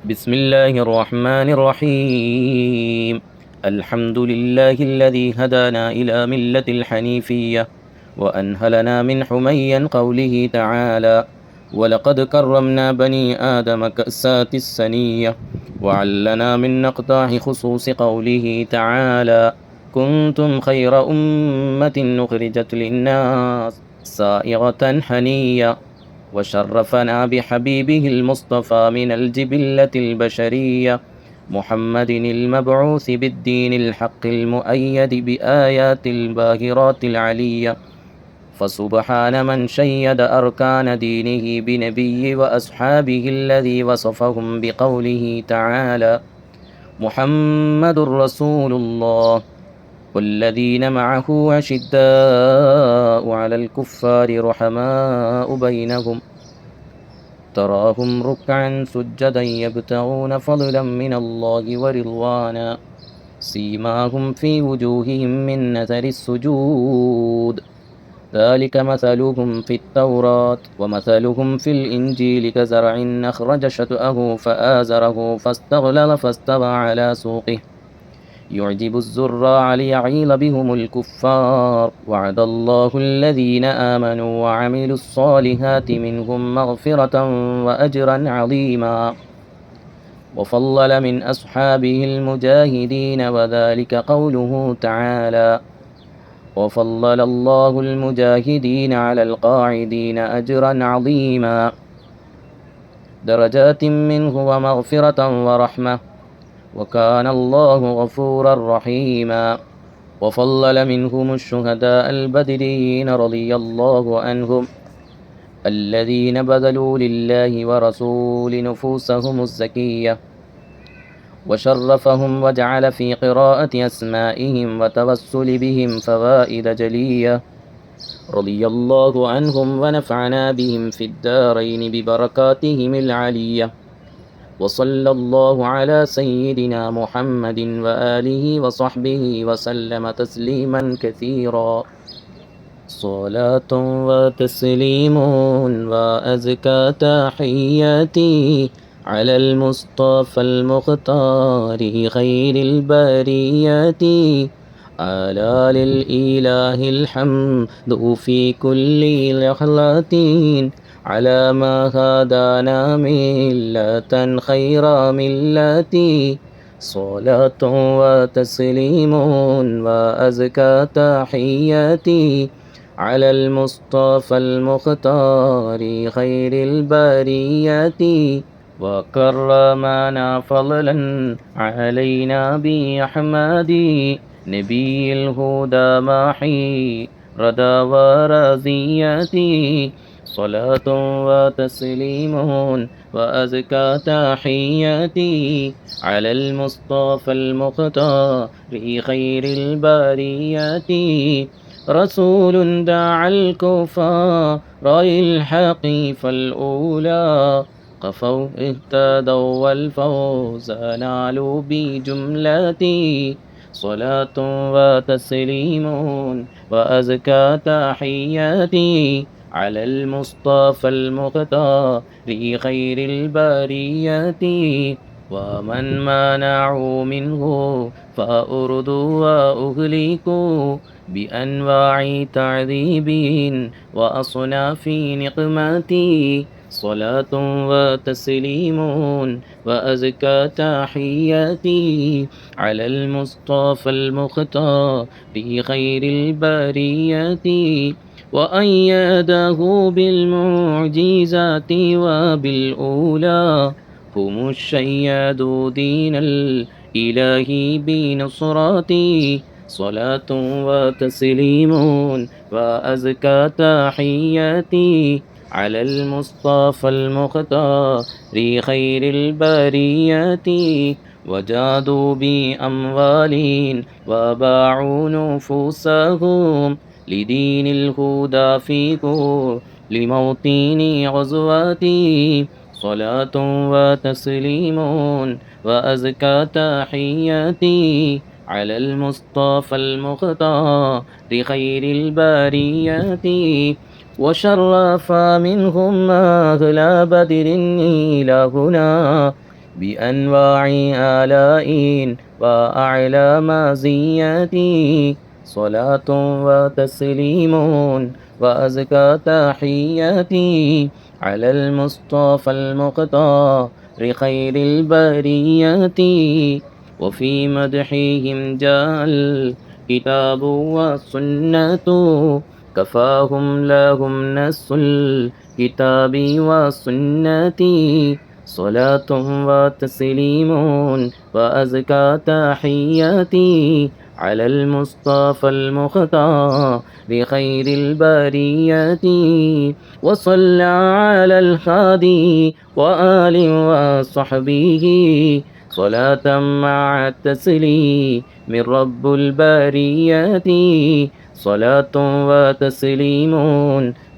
بسم الله الرحمن الرحيم. الحمد لله الذي هدانا إلى ملة الحنيفية وأنهلنا من حمي قوله تعالى: ولقد كرمنا بني آدم كأسات السنية. وعلنا من نقطاع خصوص قوله تعالى: كنتم خير أمة أخرجت للناس سائغة حنية. وشرفنا بحبيبه المصطفى من الجبلة البشرية محمد المبعوث بالدين الحق المؤيد بآيات الباهرات العلية. فسبحان من شيد أركان دينه بنبي وأصحابه الذي وصفهم بقوله تعالى: محمد رسول الله والذين معه أشداء على الكفار رحماء بينهم تراهم ركعا سجدا يبتغون فضلا من الله ورضوانا سيماهم في وجوههم من أثر السجود ذلك مثلهم في التوراة ومثلهم في الإنجيل كزرع أخرج شطأه فآزره فاستغلظ فاستوى على سوقه يعجب الزراع ليغيظ بهم الكفار. وعد الله الذين آمنوا وعملوا الصالحات منهم مغفرة وأجرا عظيما. وفضل من أصحابه المجاهدين وذلك قوله تعالى: وفضل الله المجاهدين على القاعدين أجرا عظيما درجات منه ومغفرة ورحمة وكان الله غفورا رحيما. وفضل منهم الشهداء البدريين رضي الله عنهم الذين بذلوا لله ورسول نفوسهم الزكية وشرفهم وجعل في قراءة أسمائهم وتوسل بهم فوائد جلية. رضي الله عنهم ونفعنا بهم في الدارين ببركاتهم العلية. وصلى الله على سيدنا محمد وآله وصحبه وسلم تسليما كثيرا. صلاة وتسليم وأزكى تحياتي على المصطفى المختار خير البريات. على للإله الحمد في كل لحظة على ما هدانا ملة خير ملتي. صلاة وتسليم وأزكى تحياتي على المصطفى المختار خير البريات. وكرمنا فضلا علينا بأحمدي نبي الهدى ماحي ردى ورزيتي. صلاة وتسليم وأزكى تحياتي على المصطفى المختار خير البريات. رسول دعا الكفار الحق فالأولى قفوا اهتدوا والفوز نالوا بجملتي. صلاة وتسليم وأزكى تحياتي على المصطفى المختار خير البريات. ومن منعوا منه فأردوا وأهلكوا بأنواع تعذيب وأصناف نقمتي. صلاة وتسليم وأزكى تحياتي على المصطفى المختار خير البريات. وأيده بالمعجزات وبالأولى هم الشياد دين الإله بنصرتي. صلاة وتسليم وأزكى تحياتي على المصطفى المختار خير البريات. وجادوا بأموال وباعوا نفوسهم لدين الهدى في كل موطن غزوتي. صلاة وتسليم وأزكى تحياتي على المصطفى المختار خير البريات. وشرف منهم أهل بدر إلهنا بأنواع آلاء وأعلى مزيات. صلاة وتسليم وأزكى تحياتي على المصطفى المختار خير البريات. وفي مدحهم جاء الكتاب والسنة كفاهم لهم نص الكتاب والسنة. صلاة وتسليم وأزكى تحياتي على المصطفى المختار بخير البريات. وصلى على الهادي وآل وصحبه صلاة مع التسليم من رب البريات. صلاة وتسليم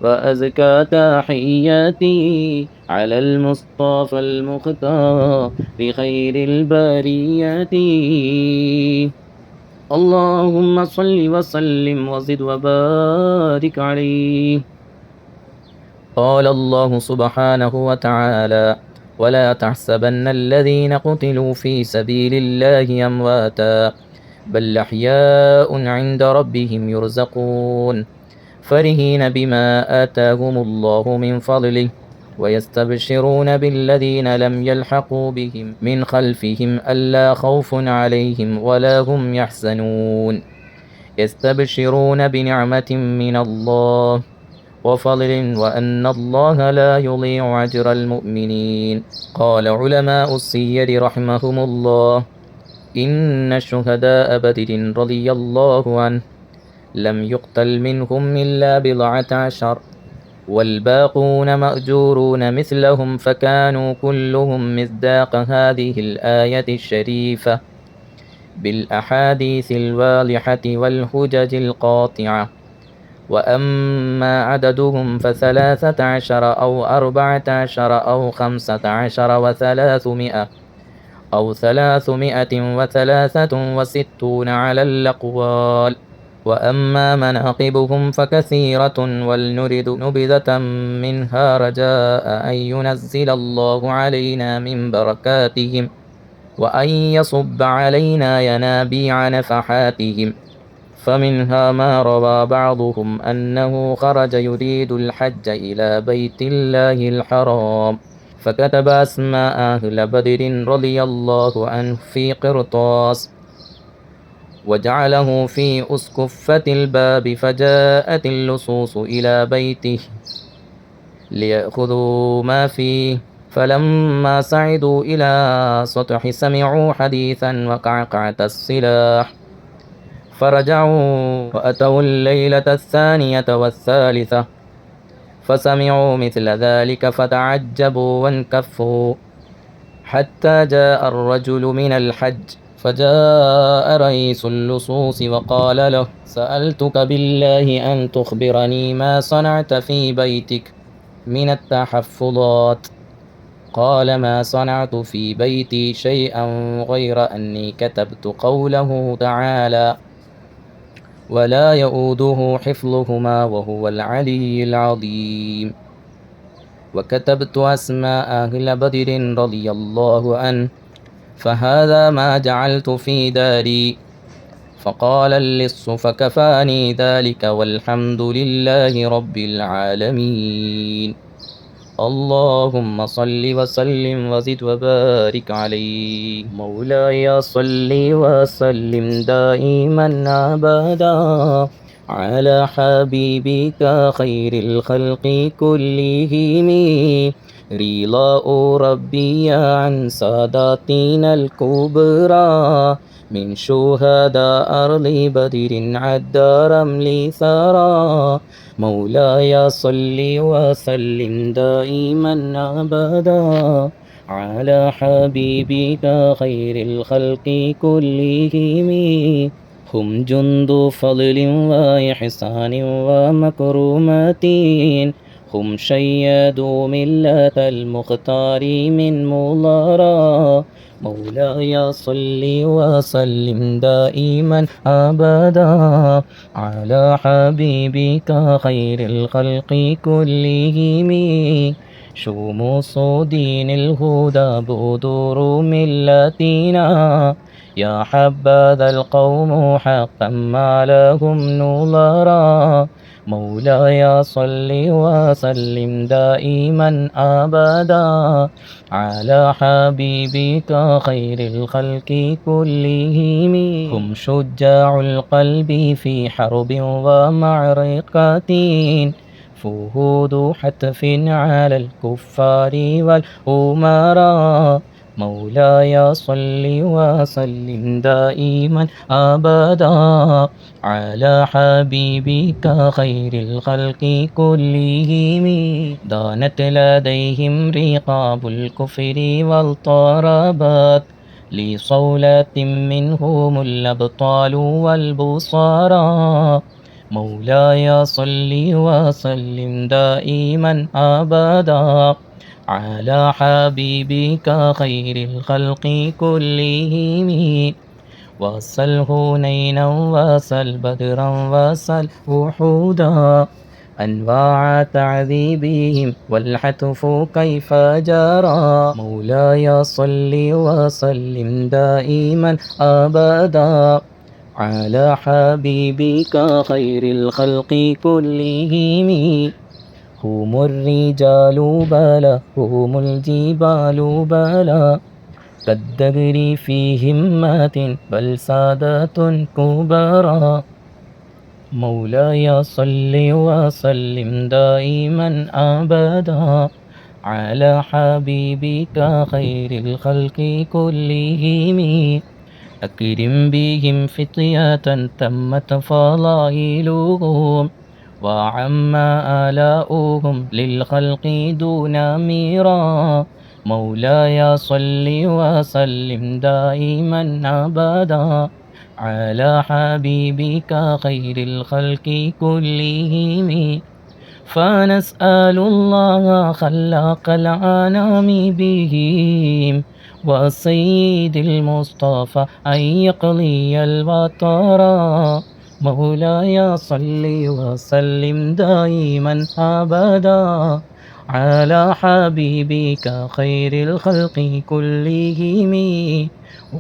وأزكى تحياتي على المصطفى المختار بخير البريات. اللهم صل وسلم وزد وبارك عليه. قال الله سبحانه وتعالى: ولا تحسبن الذين قتلوا في سبيل الله أمواتا بل أحياء عند ربهم يرزقون فرحين بما آتاهم الله من فضله ويستبشرون بالذين لم يلحقوا بهم من خلفهم ألا خوف عليهم ولا هم يحزنون يستبشرون بنعمة من الله وفضل وأن الله لا يضيع أجر المؤمنين. قال علماء السير رحمهم الله: إن الشهداء بدر رضي الله عنه لم يقتل منهم إلا بضعة عشر والباقون مأجورون مثلهم فكانوا كلهم مصداق هذه الآية الشريفة بالأحاديث الواضحة والحجج القاطعة. وأما عددهم ف13 أو 14 أو 15 و300 أو 363 على الأقوال. وأما مناقبهم فكثيرة ولنرد نبذة منها رجاء أن ينزل الله علينا من بركاتهم وأن يصب علينا ينابيع نفحاتهم. فمنها ما روى بعضهم أنه خرج يريد الحج إلى بيت الله الحرام فكتب أسماء أهل بدر رضي الله عنه في قرطاس وجعله في أسكفة الباب فجاءت اللصوص إلى بيته ليأخذوا ما فيه. فلما صعدوا إلى سطح سمعوا حديثا وقعقعة السلاح فرجعوا وأتوا الليلة الثانية والثالثة فسمعوا مثل ذلك فتعجبوا وانكفوا حتى جاء الرجل من الحج فجاء رئيس اللصوص وقال له: سألتك بالله أن تخبرني ما صنعت في بيتك من التحفظات. قال: ما صنعت في بيتي شيئا غير أني كتبت قوله تعالى: ولا يؤوده حفظهما وهو العلي العظيم. وكتبت أسماء أهل بدر رضي الله عنه فهذا ما جعلت في داري. فقال اللص: فكفاني ذلك والحمد لله رب العالمين. اللهم صل وسلم وزد وبارك عليه. مولاي صل وسلم دائما أبدا على حبيبك خير الخلق كلهم. رضاء ربي عن ساداتنا الكبرى من شهداء أرض بدر عد رمل ثرى. مولاي صل وسلم دائما أبدا على حبيبك خير الخلق كلهم. هم جند فضل وإحسان ومكرمات هم شيدوا ملة المختار من مضرى مولاي صل وسلم دائما أبدا على حبيبك خير الخلق كلهم. شموس دين الهدى بدور ملتنا، يا حبذا القوم حقا ما لهم نظرا. مولاي صل وسلم دائما أبدا على حبيبك خير الخلق كلهم. هم شجاع القلب في حرب ومعركة، فهود حتف على الكفار والأمراء. مولاي صل وسلم دائما أبدا على حبيبك خير الخلق كلهم. دانت لديهم رقاب الكفر واضطربت لصولة منهم الأبطال والبصارى. مولاي صل وسلم دائما أبدا على حبيبك خير الخلق كلهم. وسل هنينا وسل بدرا وسل وحودا، أنواع تعذيبهم والحتف كيف جرى. مولاي صل وسلم دائما أبدا على حبيبك خير الخلق كلهم. هم الرجال بلى هم الجبال بلى كالدهر في همة بل سادات كبرى. مولاي صل وسلم دائما أبدا على حبيبك خير الخلق كلهم. أكرم بهم فتية تمت فضائلهم، وعم آلاؤهم للخلق دون ميرا. مولاي صل وسلم دائما أبدا على حبيبك خير الخلق كلهم. فنسأل الله خلاق الأنام بهم وسيد المصطفى أن يقضي الوطر. مولاي صل وسلم دائما أبدا على حبيبك خير الخلق كلهم،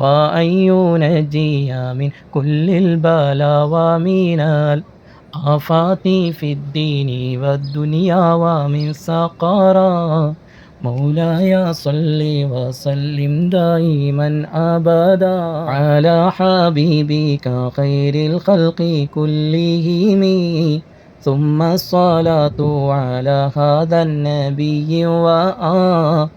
وأن ينجي من كل البلاء ومن الآفات في الدين والدنيا ومن سقرا. مولاي صل وسلم دائما أبدا على حبيبك خير الخلق كلهم. ثم الصلاة على هذا النبي وآل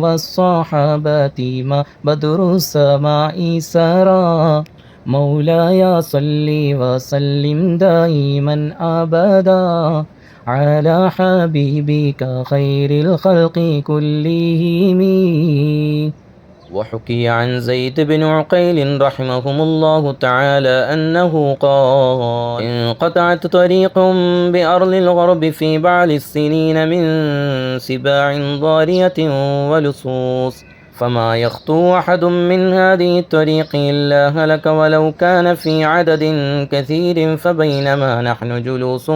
والصحابة ما بدر السماء سرى. مولاي صل وسلم دائما أبدا على حبيبك خير الخلق كلهم. وحكي عن زيد بن عقيل رحمهم الله تعالى أنه قال: انقطعت طريق بأرض الغرب في بعض السنين من سباع ضارية ولصوص، فما يخطو أحد من هذه الطريق إلا هلك ولو كان في عدد كثير. فبينما نحن جلوس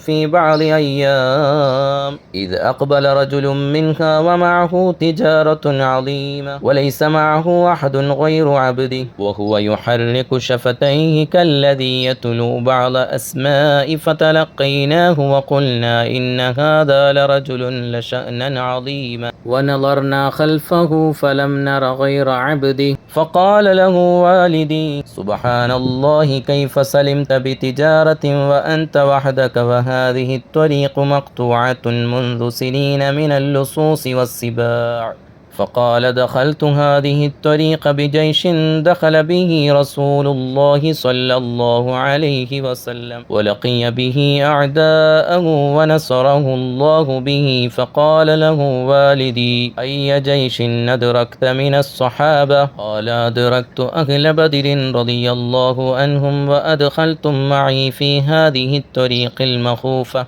في بعض أيام إذ أقبل رجل منها ومعه تجارة عظيمة وليس معه أحد غير عبده، وهو يحرك شفتيه كالذي يتلو بعض أسماء. فتلقيناه وقلنا: إن هذا لرجل لشأنا عظيما. ونظرنا خلفه فلم نر غير عبده، فقال له والدي: سبحان الله، كيف سلمت بتجارة وأنت وحدك وهذه الطريق مقطوعة منذ سنين من اللصوص والسباع؟ فقال: دخلت هذه الطريق بجيش دخل به رسول الله صلى الله عليه وسلم، ولقي به أعداءه ونصره الله به. فقال له والدي: أي جيش أدركت من الصحابة؟ قال: أدركت أهل بدر رضي الله عنهم وأدخلتم معي في هذه الطريق المخوفة.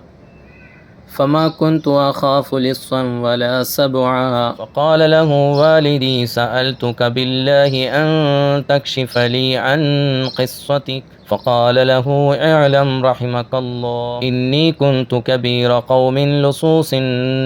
فما كنت أخاف لصا ولا سبعا. فقال له والدي سألتك بالله أن تكشف لي عن قصتك. فقال له اعلم رحمك الله إني كنت كبير قوم لصوص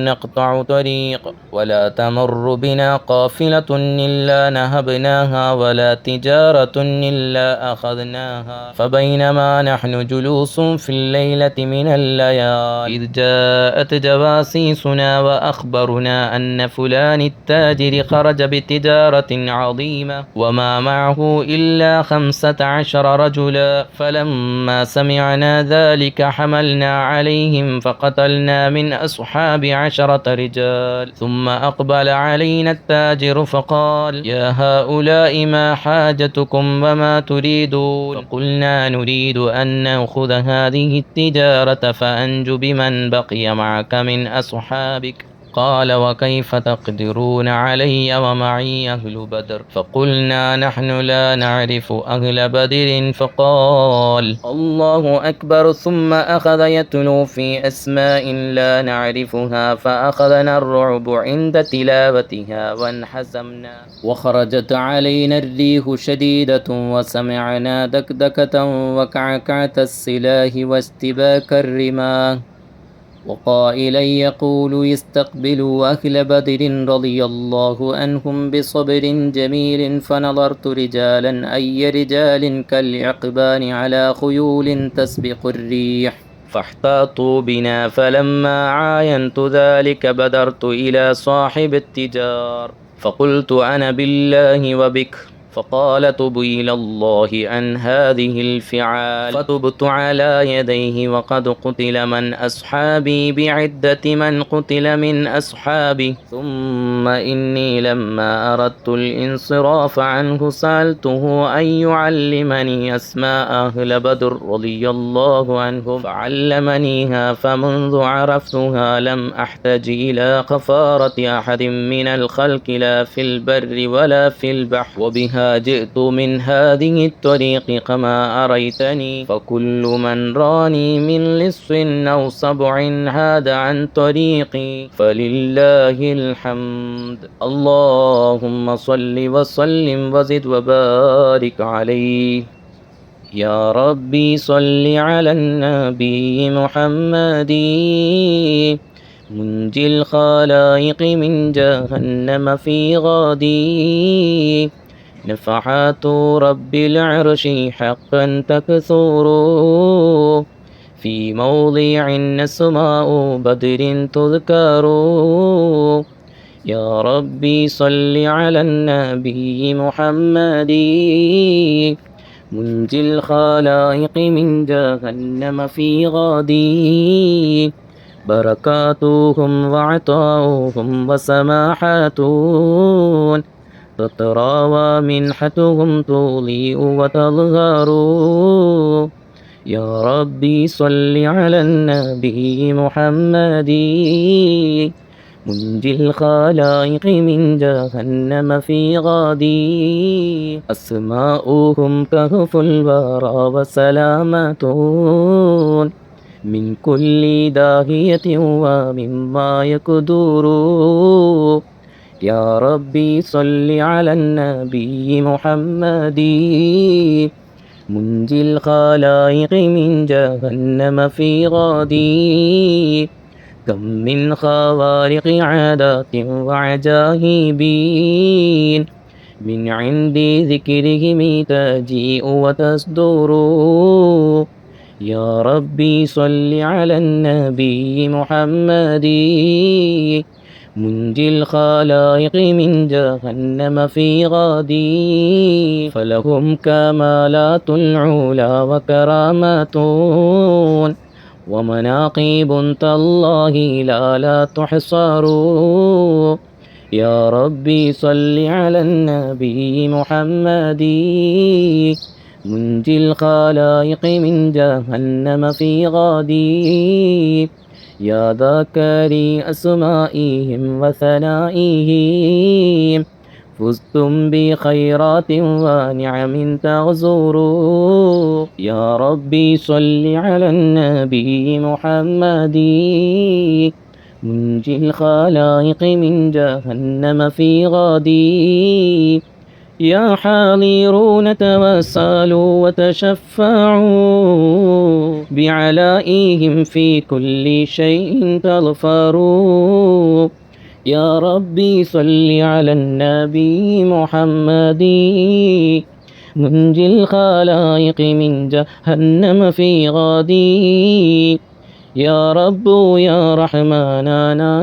نقطع طريق ولا تمر بنا قافلة إلا نهبناها ولا تجارة إلا أخذناها. فبينما نحن جلوس في الليلة من الليالي إذ جاءت جواسيسنا وأخبرنا أن فلان التاجر خرج بتجارة عظيمة وما معه إلا 15 رجلا. فلما سمعنا ذلك حملنا عليهم فقتلنا من أصحاب 10 رجال. ثم أقبل علينا التاجر فقال يا هؤلاء ما حاجتكم وما تريدون؟ فقلنا نريد أن نأخذ هذه التجارة فأنجو بمن بقي معك من أصحابك. قال وكيف تقدرون علي ومعي أهل بدر؟ فقلنا نحن لا نعرف أهل بدر. فقال الله أكبر ثم أخذ يتلو في أسماء لا نعرفها فأخذنا الرعب عند تلاوتها وانحزمنا وخرجت علينا الريح شديدة وسمعنا دكدكة وكعكعة السلاح واستباك الرماه وقائلا يقول يستقبلوا أهل بدر رضي الله عنهم بصبر جميل. فنظرت رجالا أي رجال كالعقبان على خيول تسبق الريح فاحتاطوا بنا. فلما عاينت ذلك بدرت إلى صاحب التجار فقلت أنا بالله وبك. فقال تب إلى الله عن هذه الفعال. فتبت على يديه وقد قتل من أصحابي بعدة من قتل من أصحابه. ثم إني لما أردت الانصراف عنه سألته أن يعلمني أسماء أهل بدر رضي الله عنهم فعلمنيها. فمنذ عرفتها لم أحتج إلى كفارة أحد من الخلق لا في البر ولا في البحر. وبها جئت من هذه الطريق كما أريتني. فكل من راني من لص أو سبع هاد عن طريقي فلله الحمد. اللهم صل وسلم وزد وبارك عليه. يا ربي صل على النبي محمد منجي الخلائق من جهنم في غادي. نفحات رب العرش حقا تكثر في موضع أسماء بدر تذكر. يا ربي صل على النبي محمد منجي الخلائق من جهنم في غادي. بركاتهم وعطاؤهم وسماحاتهم تترى ومنحتهم تضيء وتظهر. يا ربي صل على النبي محمد منجي الخلائق من جهنم في غادي. أسماؤهم كهف الورى وسلامة من كل داهية ومما يقدر. يا ربي صل على النبي محمد منجي الخلائق من جهنم في غادي. كم من خوارق عادات وعجائب من عند ذكرهم تجيء وتصدر. يا ربي صل على النبي محمد منجي الخلائق من جهنم في غادي. فلهم كمالات العلا وكرامات ومناقب تالله لا تحصر. يا ربي صل على النبي محمد منجي الخلائق من جهنم في غادي. يا ذاكري أسمائهم وثنائهم فزتم بخيرات ونعم تغزر. يا ربي صل على النبي محمد منجي الخلائق من جهنم في غدي. يا حاضرون توسلوا وتشفعوا بعلائهم في كل شيء تظفروا. يا ربي صل على النبي محمد منجي الخلائق من جهنم في غدي. يا رب يا رحمن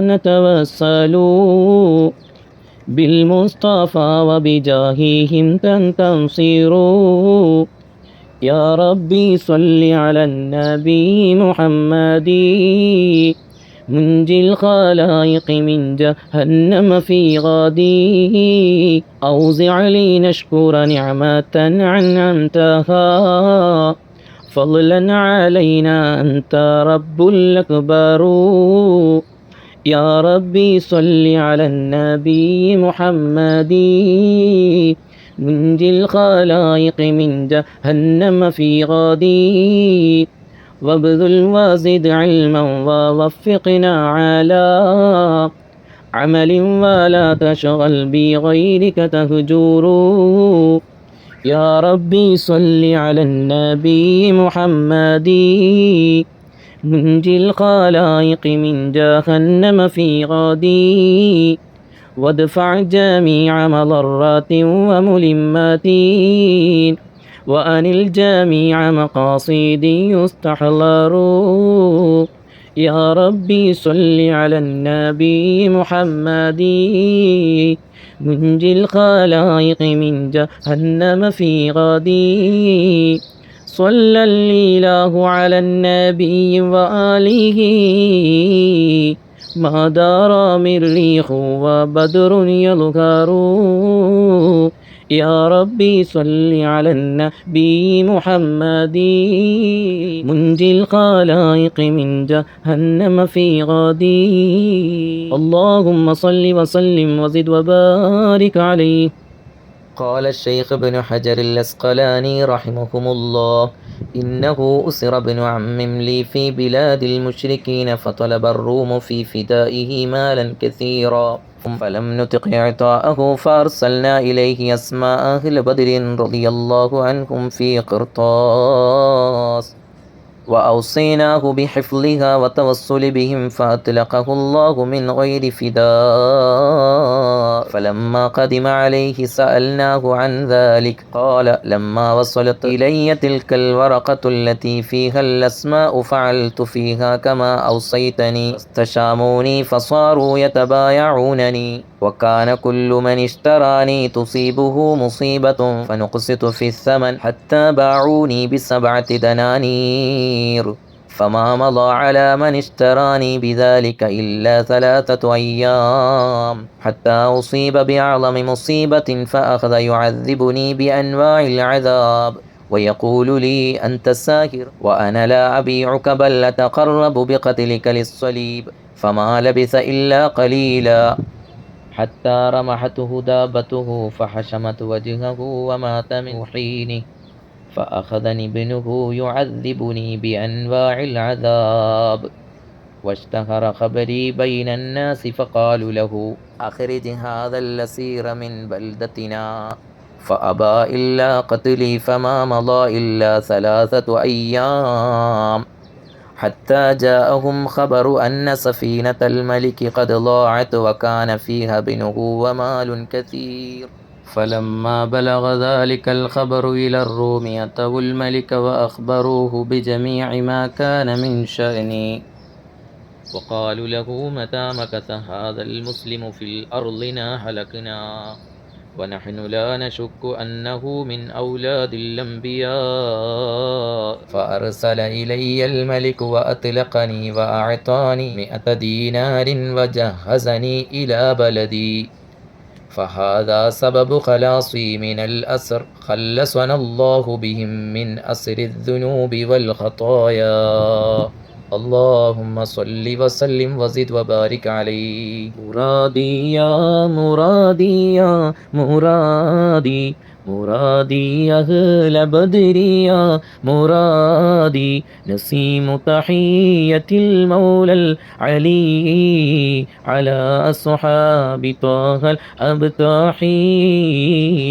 نتوسل بالمصطفى وبجاههم تنتصر. يا ربي صل على النبي محمد منجي الخلائق من جهنم في غدي. أوزع لي نشكر نعمة أنعمتها فضلا علينا أنت رب الأكبر. يا ربي صل على النبي محمد منجي الخلائق من جهنم في غدي. وابذل وزد علما ووفقنا على عمل ولا تشغل بغيرك تهجور. يا ربي صل على النبي محمد منجي الخلائق من جهنم في غدي. وادفع جميع مضرات وملمات وأنل جميع مقاصدي يستحضر. يا ربي صل على النبي محمد منجي الخلائق من جهنم في غدي. صلى الإله على النبي وآله ما دار مريخ وبدر يظهر. يا ربي صل على النبي محمد منجي الخلائق من جهنم في غدي. اللهم صل وسلم وزد وبارك عليه. قال الشيخ ابن حجر الأسقلاني رحمكم الله: إنه أسر ابن عم لي في بلاد المشركين فطلب الروم في فدائه مالا كثيرا فلم نطق إعطاءه فأرسلنا إليه أسماء أهل بدر رضي الله عنهم في قرطاس وأوصيناه بحفظها وتوصل بهم فأطلقه الله من غير فداء. فلما قدم عليه سألناه عن ذلك قال: لما وصلت إلي تلك الورقة التي فيها الأسماء فعلت فيها كما أوصيتني فاستشاموني فصاروا يتبايعونني وكان كل من اشتراني تصيبه مصيبة فنقسط في الثمن حتى باعوني ب7 دنانير. فما مضى على من اشتراني بذلك إلا 3 أيام حتى أصيب بأعظم مصيبة فأخذ يعذبني بأنواع العذاب ويقول لي: أنت ساهر وأنا لا أبيعك بل أتقرب بقتلك للصليب. فما لبث إلا قليلا حتى رمحته دابته فحشمت وجهه ومات من حينه. فأخذني ابنه يعذبني بأنواع العذاب واشتهر خبري بين الناس فقالوا له: أخرج هذا الأسير من بلدتنا. فأبى إلا قتلي. فما مضى إلا 3 أيام حتى جاءهم خبر أن سفينة الملك قد ضاعت وكان فيها ابنه ومال كثير. فلما بلغ ذلك الخبر إلى الروم أتوا الملك وأخبروه بجميع ما كان من شأني وقالوا له: متى مكث هذا المسلم في الأرض هلكنا ونحن لا نشك أنه من أولاد الأنبياء. فأرسل إلي الملك وأطلقني وأعطاني 100 دينار وجهزني إلى بلدي. فهذا سبب خلاصي من الأسر خلصنا الله بهم من أسر الذنوب والخطايا. اللهم صل وسلم وزد وبارك عليه. مرادي يا مرادي يا مرادي مرادي أهل بدر يا مرادي نسيم تحية المولى العلي على أصحاب طه الأبطاحي.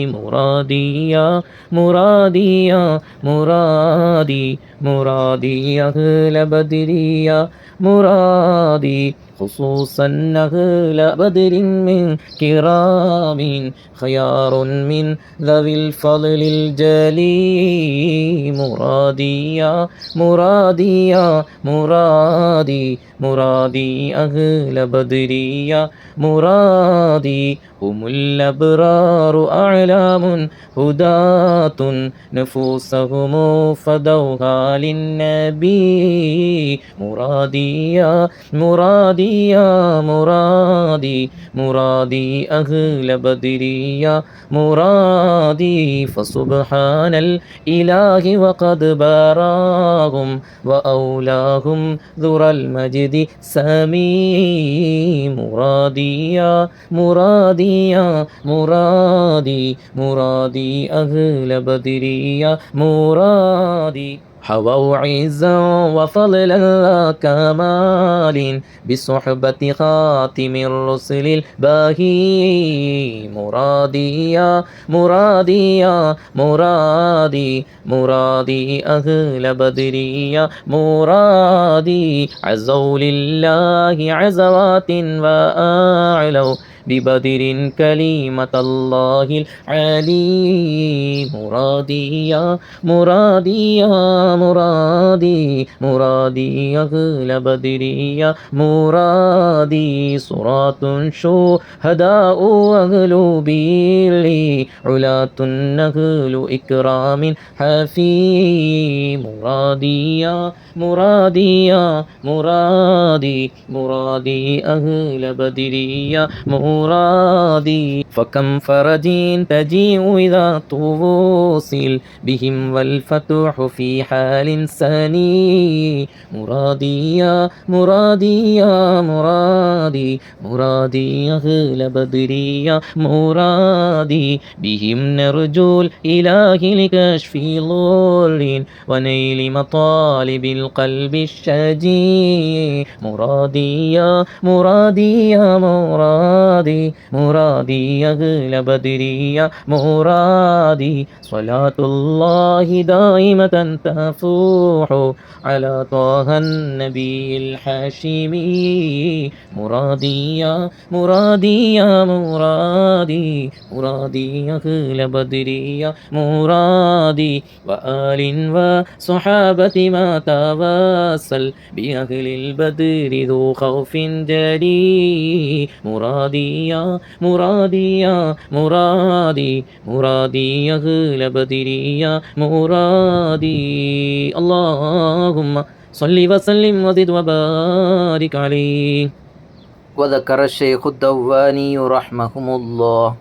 مرادي يا مرادي يا مرادي مرادي أهل بدر يا مرادي خصوصا أهل بدر من كرام خيار من ذوي الفضل الجلي. مرادي يا مرادي يا مرادي مرادي أهل بدر يا مرادي هم الأبرار أعلام هداة نفوسهم فدوها للنبي. مرادي يا مرادي يا مرادي مرادي أهل بدر يا مرادي فسبحان الإله وقد باراهم وأولاهم ذر المجد سامي. مرادي يا مرادي يا مرادي مرادي أهل بدر يا مرادي حووا عزا وفضلا لا كمال بصحبة خاتم الرسل الباهي. مرادي يا مرادي يا مرادي مرادي أهل بدر يا مرادي عزوا لله عزوات وأعلوا ببدر كلمة الله العلي. مرادي يا مرادي يا مرادي مرادي أهل بدر يا مرادي صراط شهداء أهل بيلي علاة نهل إكرام حفي. مرادي يا مرادي يا مرادي مرادي أهل بدر يا مرادي فكم فرج تجيء إذا توصل بهم والفتح في حال سني. مرادي يا مرادي يا مرادي مرادي أهل بدر يا مرادي بهم نرجو الإله لكشف ضر ونيل مطالب القلب الشجي. مرادي يا مرادي يا مرادي مرادي أهل بدر يا مرادي صلاة الله دائمة تفوح على طه النبي الحاشمي. مرادي يا مرادي يا مرادي مرادي أهل بدر يا مرادي وآل وصحابة ما توسل بأهل البدر ذو خوف جلي. مرادي يا مرادي يا مرادي مرادي أهل بدر يا مرادي. اللهم صل وسلم وزد وبارك عليه. وذكر الشيخ الدواني رحمهم الله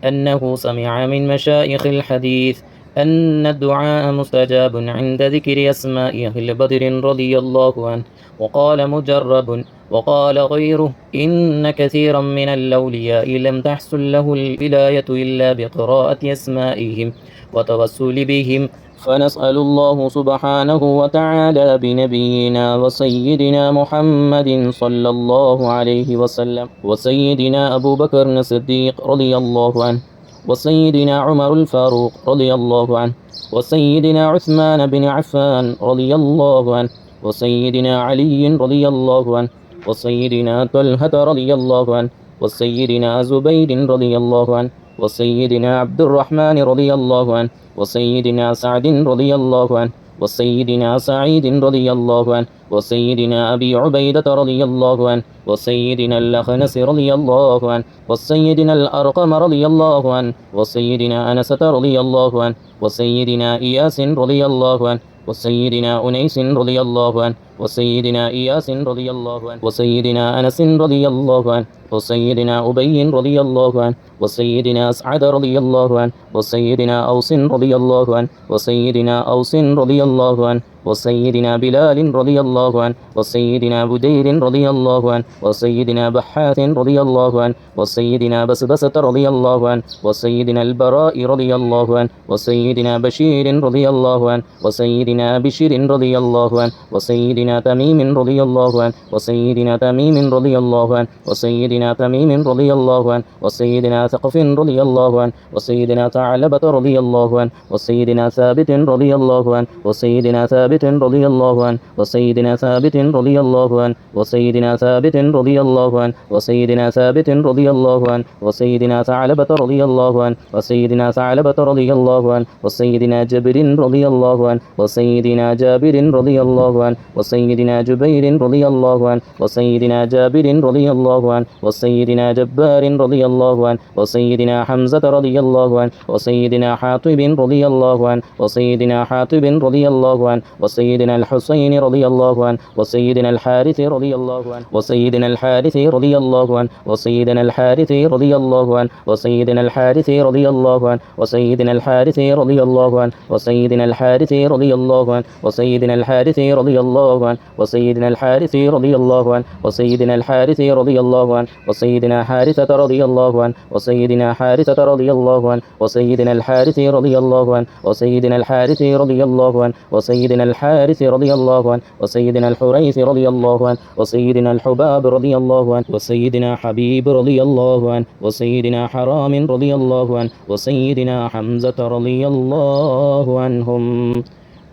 أنه سمع من مشايخ الحديث أن الدعاء مستجاب عند ذكر أسماء أهل بدر رضي الله عنه. وقال مجرب وقال غيره إن كثيرا من الأولياء لم تحصل له الولاية إلا بقراءة أسمائهم وتوسل بهم. فنسأل الله سبحانه وتعالى بنبينا وسيدنا محمد صلى الله عليه وسلم وسيدنا أبو بكر الصديق رضي الله عنه وسيدنا عمر الفاروق رضي الله عنه وسيدنا عثمان بن عفان رضي الله عنه وسيدنا علي رضي الله عنه وسيدنا طلحة رضي الله عنه وسيدنا زبير رضي الله عنه وسيدنا عبد الرحمن رضي الله عنه وسيدنا سعد رضي الله عنه وسيدنا سعيد رضي الله عنه وسيدنا أبي عبيدة رضي الله عنه وسيدنا الأخنس رضي الله عنه وسيدنا الأرقم رضي الله عنه وسيدنا أنسة رضي الله عنه وسيدنا إياس رضي الله عنه وسيدنا أنيس رضي الله عنه وسيدنا إياس رضي الله عنه وسيدنا أنس رضي الله عنه وسيدنا أبي رضي الله عنه وسيدنا سعد رضي الله عنه وسيدنا أوس رضي الله عنه وسيدنا أوس رضي الله عنه وسيدنا بلال رضي الله عنه وسيدنا بدير رضي الله عنه وسيدنا بحاث رضي الله عنه وسيدنا بسبسة رضي الله عنه وسيدنا البراء رضي الله عنه وسيدنا بشير رضي الله عنه وسيدنا بشير رضي الله عنه وسيدنا تميم رضي الله عنه وسيدنا تميم رضي الله عنه وسيدنا تميم رضي الله عنه وسيدنا ثقف رضي الله عنه وسيدنا ثعلبة رضي الله عنه وسيدنا ثابت رضي الله عنه وسيدنا ثابت رضي الله عنه وسيدنا ثابت رضي الله عنه وسيدنا ثابت رضي الله عنه وسيدنا ثابت رضي الله عنه وسيدنا ثعلبة رضي الله عنه وسيدنا ثعلبة رضي الله عنه وسيدنا جبر رضي الله عنه وسيدنا جابر رضي الله عنه وسيدنا جبير رضي الله عنه وسيدنا جابر رضي الله عنه وسيدنا جبار رضي الله عنه وسيدنا حمزة رضي الله عنه وسيدنا حاطب رضي الله عنه وسيدنا حاطب رضي الله عنه وسيدنا الحسين رضي الله عنه وسيدنا الحارث رضي الله عنه وسيدنا الحارث رضي الله عنه وسيدنا الحارث رضي الله عنه وسيدنا الحارث رضي الله عنه وسيدنا الحارث رضي الله عنه وسيدنا الحارث رضي الله عنه وسيدنا الحارث رضي الله عنه وسيدنا الحارث رضي الله عنه وسيدنا الحارث رضي الله عنه وسيدنا حارثة رضي الله عنه وسيدنا حارثة رضي الله عنه وسيدنا الحارث رضي الله عنه وسيدنا الحارث رضي الله عنه وسيدنا الحارث رضي الله عنه وسيدنا الحريث رضي الله عنه وسيدنا الحباب رضي الله عنه وسيدنا حبيب رضي الله عنه وسيدنا حرام رضي الله عنه وسيدنا حمزة رضي الله عنهم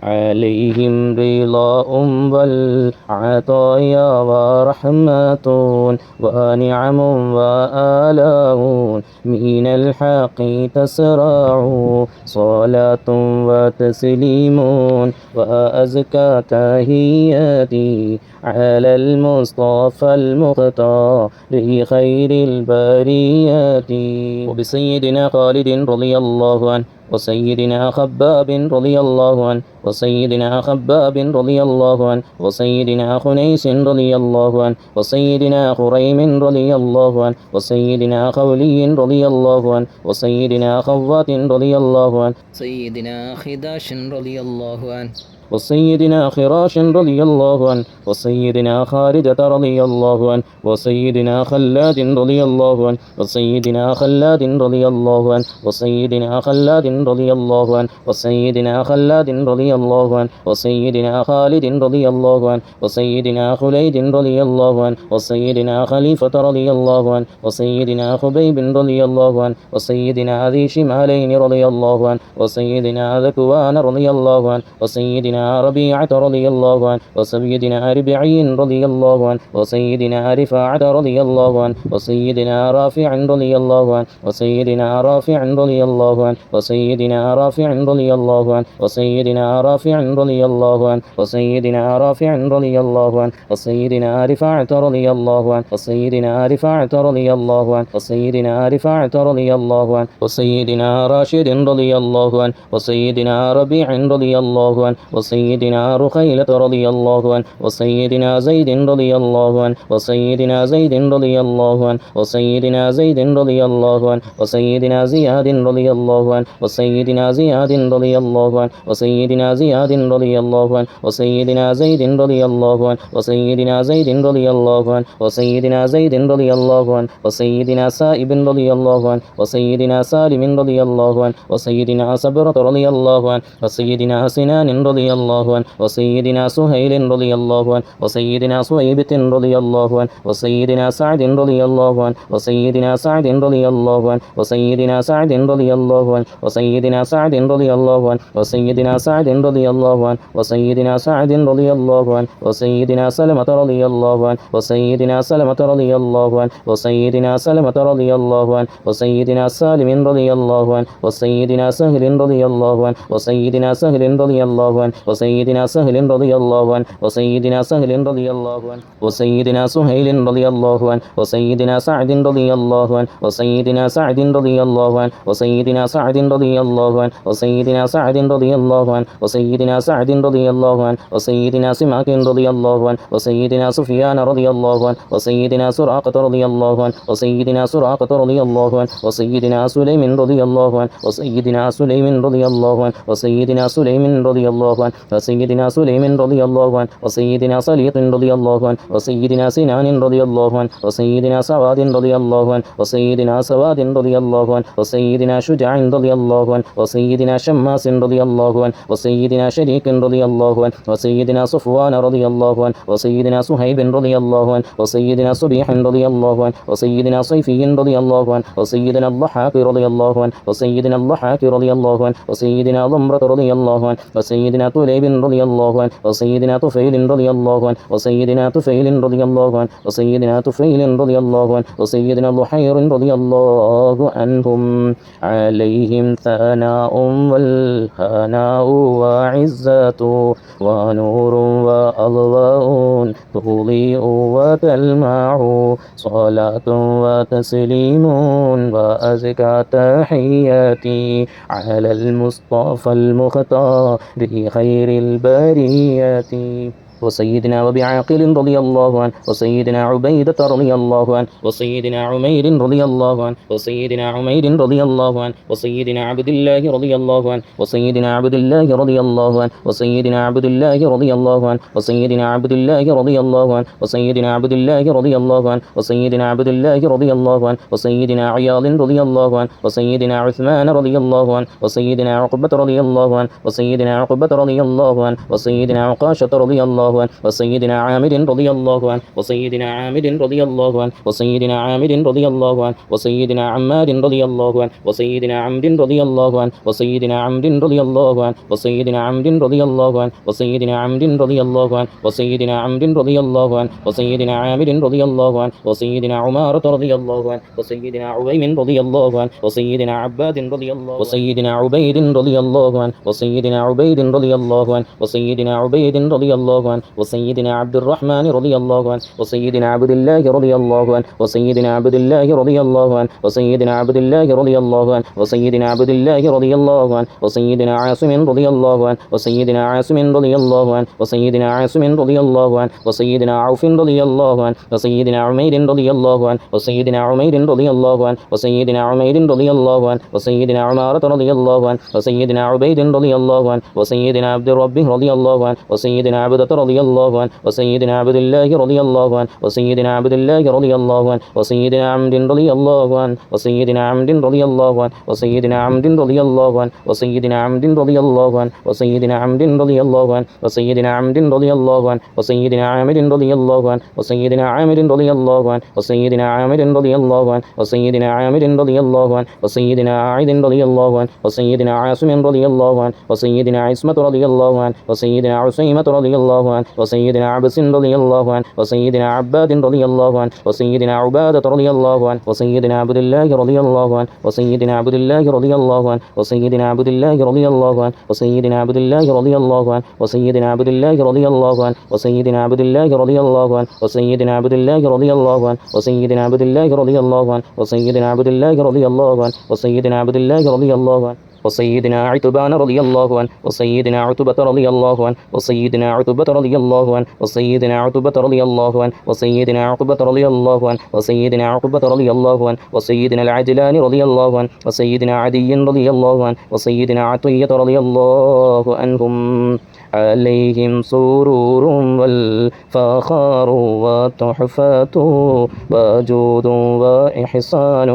عليهم رضاء والعطايا ورحمة ونعم وآلاء من الحق تسرع صلاة وتسليم وأزكى تحياتي على المصطفى المختار خير البريات وبسيدنا خالد رضي الله عنه وسيدنا خباب رضي الله عنه وسيدنا خباب رضي الله عنه وسيدنا خنيس رضي الله عنه وسيدنا خريم رضي الله عنه وسيدنا خولي رضي الله عنه وسيدنا خوات رضي الله عنه سيدنا خداش رضي الله عنه وسيدنا خراش رضي الله عنه وسيدنا خارجة رضي الله عنه وسيدنا خلاد رضي الله عنه وسيدنا خلاد رضي الله عنه وسيدنا خلاد رضي الله عنه وسيدنا خلاد رضي الله عنه وسيدنا خالد رضي الله عنه وسيدنا خليد رضي الله عنه وسيدنا خليفة رضي الله عنه وسيدنا خبيب رضي الله عنه وسيدنا ذي شمالين رضي الله عنه وسيدنا ذكوان رضي الله عنه وسيدنا ربيعة رضي الله عنه وسيدنا ربعي رضي الله عنه وسيدنا رفاعة رضي الله عنه وسيدنا رافع رضي الله عنه وسيدنا رافع رضي الله عنه وسيدنا رافع رضي الله عنه وسيدنا رافع رضي الله عنه وسيدنا رافع رضي الله عنه وسيدنا رفاعة رضي الله عنه وسيدنا رفاعة رضي الله عنه وسيدنا رفاعة رضي الله عنه وسيدنا راشد رضي الله عنه وسيدنا ربيع رضي الله عنه وسيدنا رخيلة رضي الله عنه وسيدنا زيد رضي الله عنه وسيدنا زيد رضي الله عنه وسيدنا زيد رضي الله عنه وسيدنا زياد رضي الله عنه وسيدنا زياد رضي الله عنه وسيدنا زياد رضي الله عنه وسيدنا زيد رضي الله عنه وسيدنا زيد رضي الله عنه وسيدنا زيد رضي الله عنه وسيدنا سائب رضي الله عنه وسيدنا سالم رضي الله عنه وسيدنا صبرة رضي الله عنه وسيدنا سنان رضي الله عنه وسيدنا سهيل رضي الله عنه وسيدنا صهيبة رضي الله عنه وسيدنا سعد رضي الله عنه وسيدنا سعد رضي الله عنه وسيدنا سعد رضي الله عنه وسيدنا سعد رضي الله عنه وسيدنا سعد رضي الله عنه وسيدنا سعد رضي الله عنه وسيدنا سلمة رضي الله عنه وسيدنا سلمة رضي الله عنه وسيدنا سلمة رضي الله عنه وسيدنا سالم رضي الله عنه وسيدنا سهل رضي الله عنه وسيدنا سهل رضي الله عنه وسيدنا سهل رضي الله عنه وسيدنا سهل رضي الله عنه وسيدنا سهيل رضي الله عنه وسيدنا سعد رضي الله عنه وسيدنا سعد رضي الله عنه وسيدنا سعد رضي الله عنه وسيدنا سعد رضي الله عنه وسيدنا سعد رضي الله عنه وسيدنا سماك رضي الله عنه وسيدنا سفيان رضي الله عنه وسيدنا سراقة رضي الله عنه وسيدنا سراقة رضي الله عنه وسيدنا سليم رضي الله عنه وسيدنا سليم رضي الله عنه وسيدنا سليم رضي الله عنه وسيدنا سليم رضي الله عنه وسيدنا سليط رضي الله عنه وسيدنا سنان رضي الله عنه وسيدنا سواد رضي الله عنه وسيدنا سواد رضي الله عنه وسيدنا شجاع رضي الله عنه وسيدنا شماس رضي الله عنه وسيدنا شريك رضي الله عنه وسيدنا صفوان رضي الله عنه وسيدنا صهيب رضي الله عنه وسيدنا صبيح رضي الله عنه وسيدنا صيفي رضي الله عنه وسيدنا الضحاك رضي الله عنه وسيدنا الضحاك رضي الله عنه وسيدنا ضمرة رضي الله عنه وسيدنا طليب رضي الله عنه وسيدنا طفيل رضي الله عنه وسيدنا طفيل رضي الله عنه وسيدنا طفيل رضي الله عنه وسيدنا ضحير رضي الله عنهم عليهم ثناء والهناء وعزة ونور وأضواء تضيء وتلمع صلاة وتسليم وأزكى تحياتي على المصطفى المختار خير البريات وسيدنا وبعاقل رضي الله عنه وسيدنا عبيدة رضي الله عنه وسيدنا عمير رضي الله عنه وسيدنا عمير رضي الله عنه وسيدنا عبد الله رضي الله عنه وسيدنا عبد الله رضي الله عنه وسيدنا عبد الله رضي الله عنه وسيدنا عبد الله رضي الله عنه وسيدنا عبد الله رضي الله عنه وسيدنا عبد الله رضي الله عنه وسيدنا عياض رضي الله عنه وسيدنا عثمان رضي الله عنه وسيدنا عقبة رضي الله عنه وسيدنا عقبة رضي الله عنه وسيدنا عقاشة رضي الله عنه وسيدنا عامر رضي الله عنه وسيدنا عامر رضي الله عنه وسيدنا عامر رضي الله عنه وسيدنا عمار رضي الله عنه وسيدنا عمد رضي الله عنه وسيدنا عمد رضي الله عنه وسيدنا عمد رضي الله عنه وسيدنا عمد رضي الله عنه وسيدنا عمد رضي الله عنه وسيدنا عامر رضي الله عنه وسيدنا عمارة رضي الله عنه وسيدنا عويم رضي الله عنه وسيدنا عباد رضي الله وسيدنا عبيد رضي الله عنه وسيدنا عبيد رضي الله عنه وسيدنا عبيد رضي الله عنه وسيدنا عبد الرحمن رضي الله عنه وسيدنا عبد الله رضي الله عنه وسيدنا عبد الله رضي الله عنه وسيدنا عبد الله رضي الله عنه وسيدنا عبد الله رضي الله عنه وسيدنا عاصم رضي الله عنه وسيدنا عاصم رضي الله عنه وسيدنا عاصم رضي الله عنه وسيدنا عوف رضي الله عنه وسيدنا عمير رضي الله عنه وسيدنا عمير رضي الله عنه وسيدنا عمير رضي الله عنه وسيدنا عمارة رضي الله عنه وسيدنا عبيد رضي الله عنه وسيدنا عبد الرب رضي الله عنه وسيدنا عبدة رضي الله عنه وسيدنا عبد الله رضي الله عنه وسيدنا عبد الله رضي الله عنه وسيدنا عمد رضي الله عنه وسيدنا عمد رضي الله عنه وسيدنا عمد رضي الله عنه وسيدنا عمد رضي الله عنه وسيدنا عمد رضي الله عنه وسيدنا عمد رضي الله عنه وسيدنا عامر رضي الله عنه وسيدنا عامر رضي الله عنه وسيدنا عامر رضي الله عنه وسيدنا عامر رضي الله عنه وسيدنا عائد رضي الله عنه وسيدنا عاصم رضي الله عنه وسيدنا عصمة رضي الله عنه وسيدنا عسيمة رضي الله عنه وسيدنا عبس رضي الله عنه وسيدنا عباد رضي الله عنه وسيدنا عبادة رضي الله عنه وسيدنا عبد الله رضي الله عنه وسيدنا عبد الله رضي الله عنه وسيدنا عبد الله رضي الله عنه وسيدنا عبد الله رضي الله عنه وسيدنا عبد الله رضي الله عنه وسيدنا عبد الله رضي الله عنه وسيدنا عبد الله رضي الله عنه وسيدنا عبد الله رضي الله عنه وسيدنا عبد الله رضي الله عنه وسيدنا عبد الله رضي الله عنه وسيدنا عتبان رضي الله عنه وسيدنا عتبة رضي الله عنه وسيدنا عتبة رضي الله عنه وسيدنا عتبة رضي الله عنه وسيدنا عقبة رضي الله عنه وسيدنا عقبة رضي الله عنه وسيدنا العجلان رضي الله عنه وسيدنا عدي رضي الله عنه وسيدنا عطية رضي الله عنهم عليهم سرور والفخار وتحفة وجود وإحسان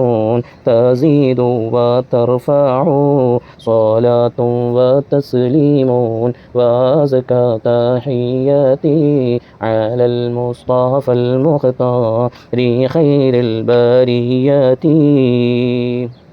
تزيد وترفع صلاة وتسليم وزكاة تحياتي على المصطفى المختار خير البريات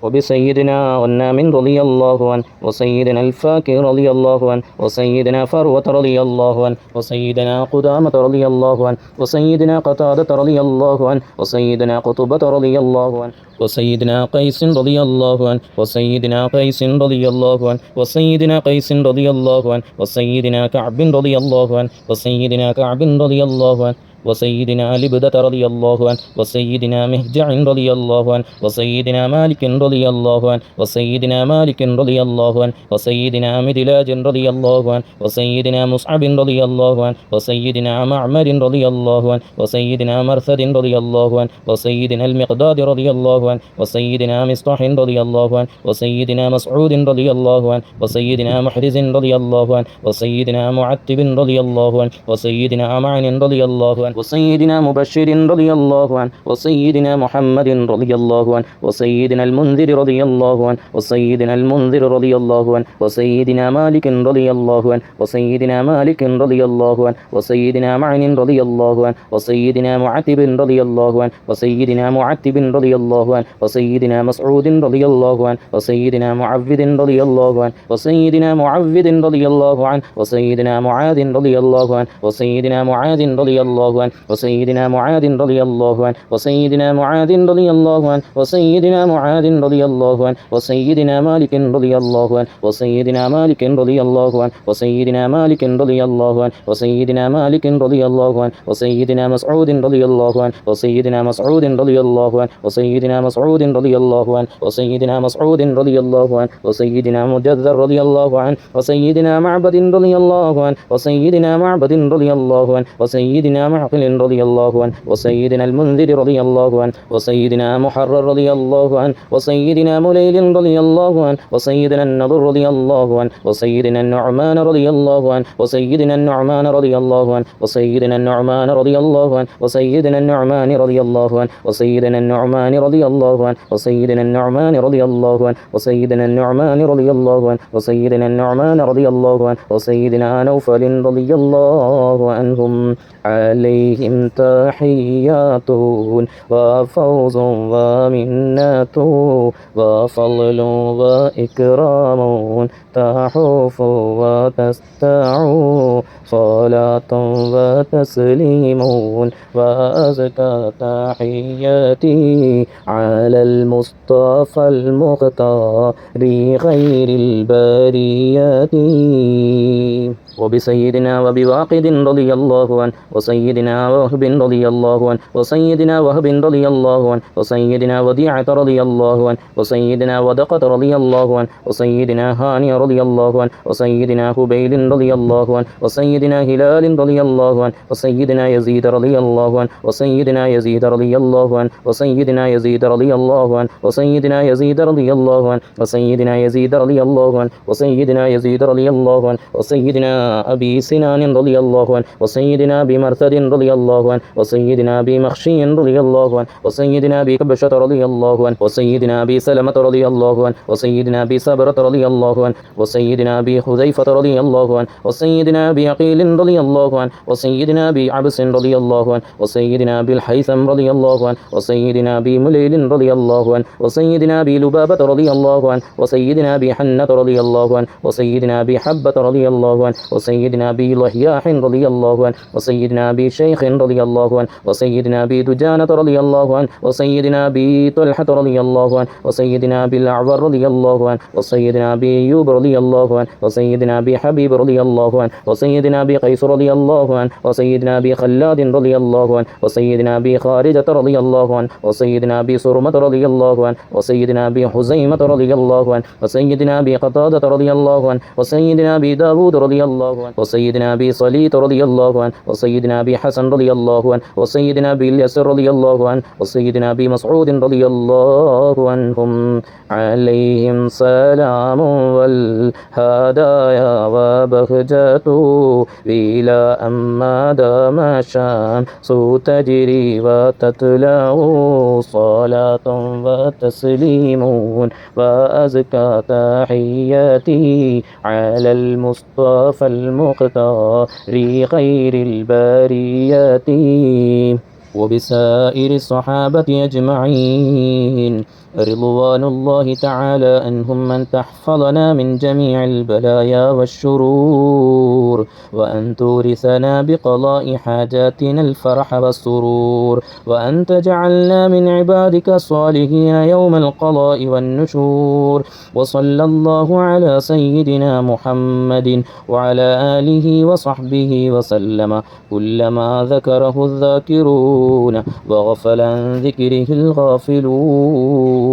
وبسيدنا غنام رضي الله عنه وسيدنا الفاكر رضي الله عنه وسيدنا فروة رضي الله عنه وسيدنا قدامة رضي الله عنه وسيدنا قتادة رضي الله عنه وسيدنا قطبة رضي الله عنه وسيدنا قيس رضي الله عنه وسيدنا قيس رضي الله عنه وسيدنا قيس رضي الله عنه وسيدنا كعب رضي الله عنه وسيدنا كعب رضي الله عنه وسيدنا لبدة رضي الله عنه وسيدنا مهجع رضي الله عنه وسيدنا مالك رضي الله عنه وسيدنا مالك رضي الله عنه وسيدنا مدلاج رضي الله عنه وسيدنا مصعب رضي الله عنه وسيدنا معمر رضي الله عنه وسيدنا مرثد رضي الله عنه وسيدنا المقداد رضي الله عنه وسيدنا مصطح رضي الله عنه وسيدنا مسعود رضي الله عنه وسيدنا محرز رضي الله عنه وسيدنا معتب رضي الله عنه وسيدنا معن رضي الله عنه وسيدنا مبشر رضي الله عنه وسيدنا محمد رضي الله عنه وسيدنا المنذر رضي الله عنه وسيدنا المنذر رضي الله عنه وسيدنا مالك رضي الله عنه وسيدنا مالك رضي الله عنه وسيدنا معن رضي الله عنه وسيدنا معتب رضي الله عنه وسيدنا معتب رضي الله عنه وسيدنا مسعود رضي الله عنه وسيدنا معبد رضي الله عنه وسيدنا معبد رضي الله عنه وسيدنا معاذ رضي الله عنه وسيدنا معاذ رضي الله عنه وسيدنا معاذ رضي الله عنه وسيدنا معاذ رضي الله عنه وسيدنا معاذ رضي الله عنه وسيدنا مالك رضي الله عنه وسيدنا مالك رضي الله عنه وسيدنا مالك رضي الله عنه وسيدنا مالك رضي الله عنه وسيدنا مسعود رضي الله عنه وسيدنا مسعود رضي الله عنه وسيدنا مسعود رضي الله عنه وسيدنا مسعود رضي الله عنه وسيدنا مجذر رضي الله عنه وسيدنا معبد رضي الله عنه وسيدنا معبد رضي الله عنه وسيدنا معقل رضي الله عنه وسيدنا المنذر رضي الله عنه وسيدنا محرر رضي الله عنه وسيدنا مليل رضي الله عنه وسيدنا النضر رضي الله عنه وسيدنا النعمان رضي الله عنه وسيدنا النعمان رضي الله عنه وسيدنا النعمان رضي الله عنه وسيدنا النعمان رضي الله عنه وسيدنا النعمان رضي الله عنه وسيدنا النعمان رضي الله عنه وسيدنا النعمان رضي الله عنه وسيدنا النعمان رضي الله عنه وسيدنا نوفل رضي الله عنهم عليهم تحيات وفوز ومنة وفضل وإكرام تحف وتستع صلاة وتسليم وأزكى تحياتي على المصطفى المختار خير البريات وبسيدنا وبواقد رضي الله عنه وسيدنا وهب رضي الله عنه وسيدنا وهب رضي الله عنه وسيدنا وديعة رضي الله عنه وسيدنا ودقة رضي الله عنه وسيدنا هاني رضي الله عنه وسيدنا هبيل رضي الله عنه وسيدنا هلال رضي الله عنه وسيدنا يزيد رضي الله عنه وسيدنا يزيد رضي الله عنه وسيدنا يزيد رضي الله عنه وسيدنا يزيد رضي الله عنه وسيدنا يزيد رضي الله عنه وسيدنا يزيد رضي الله عنه وسيدنا أبي سنان رضي الله عنه وسيدنا أبي مرثد رضي الله عنه وسيدنا أبي مخشي رضي الله عنه وسيدنا أبي كبشة رضي الله عنه وسيدنا أبي سلمة رضي الله عنه وسيدنا أبي صبرة رضي الله عنه وسيدنا أبي حذيفة رضي الله عنه وسيدنا أبي عقيل رضي الله عنه وسيدنا أبي عبس رضي الله عنه وسيدنا أبي الحيثم رضي الله عنه وسيدنا أبي مليل رضي الله عنه وسيدنا أبي لبابة رضي الله عنه وسيدنا أبي حنة رضي الله عنه وسيدنا أبي حبة رضي الله عنه وسيدنا أبي لحياح رضي الله عنه وسيدنا أبي شيخ رضي الله عنه وسيدنا أبي دجانة رضي الله عنه وسيدنا أبي طلحة رضي الله عنه وسيدنا أبي الأعور رضي الله عنه وسيدنا أبي أيوب رضي الله عنه وسيدنا أبي حبيب رضي الله عنه وسيدنا أبي قيس رضي الله عنه وسيدنا أبي خلاد رضي الله عنه وسيدنا أبي خارجة رضي الله عنه وسيدنا أبي سرمة رضي الله عنه وسيدنا أبي حزيمة رضي الله عنه وسيدنا أبي قتادة رضي الله عنه وسيدنا أبي داود رضي الله عنه وسيدنا أبي صليت رضي الله عنه وسيدنا أبي حسن رضي الله عنه وسيدنا أبي اليسر رضي الله عنه وسيدنا أبي مسعود رضي الله عنهم عليهم سلام والهدايا وبهجة إلى أما دام الشمس تجري وتطلع صلاة وتسليم وأزكى تحياتي على المصطفى المختار خير البريات وبسائر الصحابة أجمعين رضوان الله تعالى عنهم أن تحفظنا من جميع البلايا والشرور، وأن تورثنا بقضاء حاجاتنا الفرح والسرور، وأن تجعلنا من عبادك الصالحين يوم القضاء والنشور. وصلى الله على سيدنا محمد وعلى آله وصحبه وسلم. كلما ذكره الذاكرون وغفل عن ذكره الغافلون.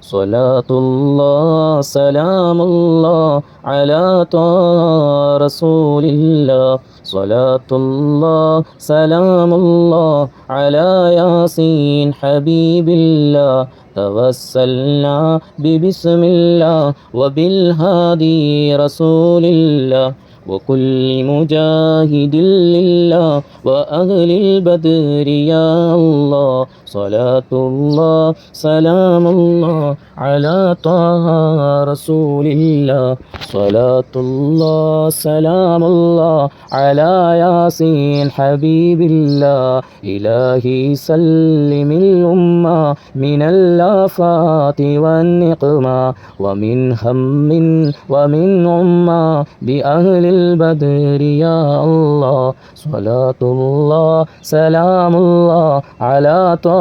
صلاة الله سلام الله على طه رسول الله. صلاة الله سلام الله على ياسين حبيب الله. توسلنا ببسم الله وبالهادي رسول الله وكل مجاهد لله وأهل البدر يا الله. صلاة الله سلام الله على طه رسول الله. صلاة الله سلام الله على ياسين حبيب الله. إلهي سلم الأمة من الآفات والنقمة ومن هم ومن عمى بأهل البدر يا الله. صلاة الله سلام الله على طه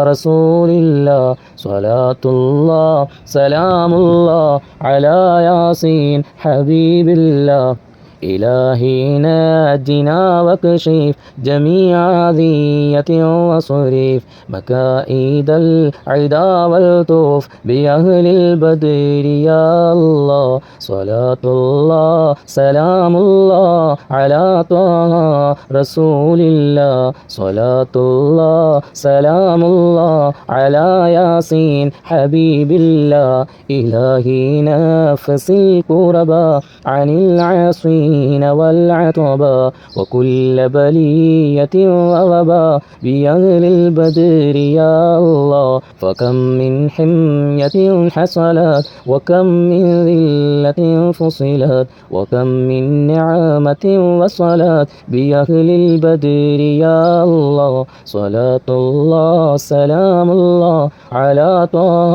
رسول الله. صلاة الله سلام الله على ياسين حبيب الله. إلهي ناجنا واكشف جميع أذية وصرف مكائد العدا والطوف بأهل البدر يا الله. صلاة الله سلام الله على طه رسول الله. صلاة الله سلام الله على ياسين حبيب الله. إلهي نفس الكربا عن العاصين والعطبا وكل بلية ووبا بأهل البدر يا الله. فكم من حمية حصلت وكم من ذلة فصلت وكم من نعمة وصلت بأهل البدر يا الله. صلاة الله سلام الله على طه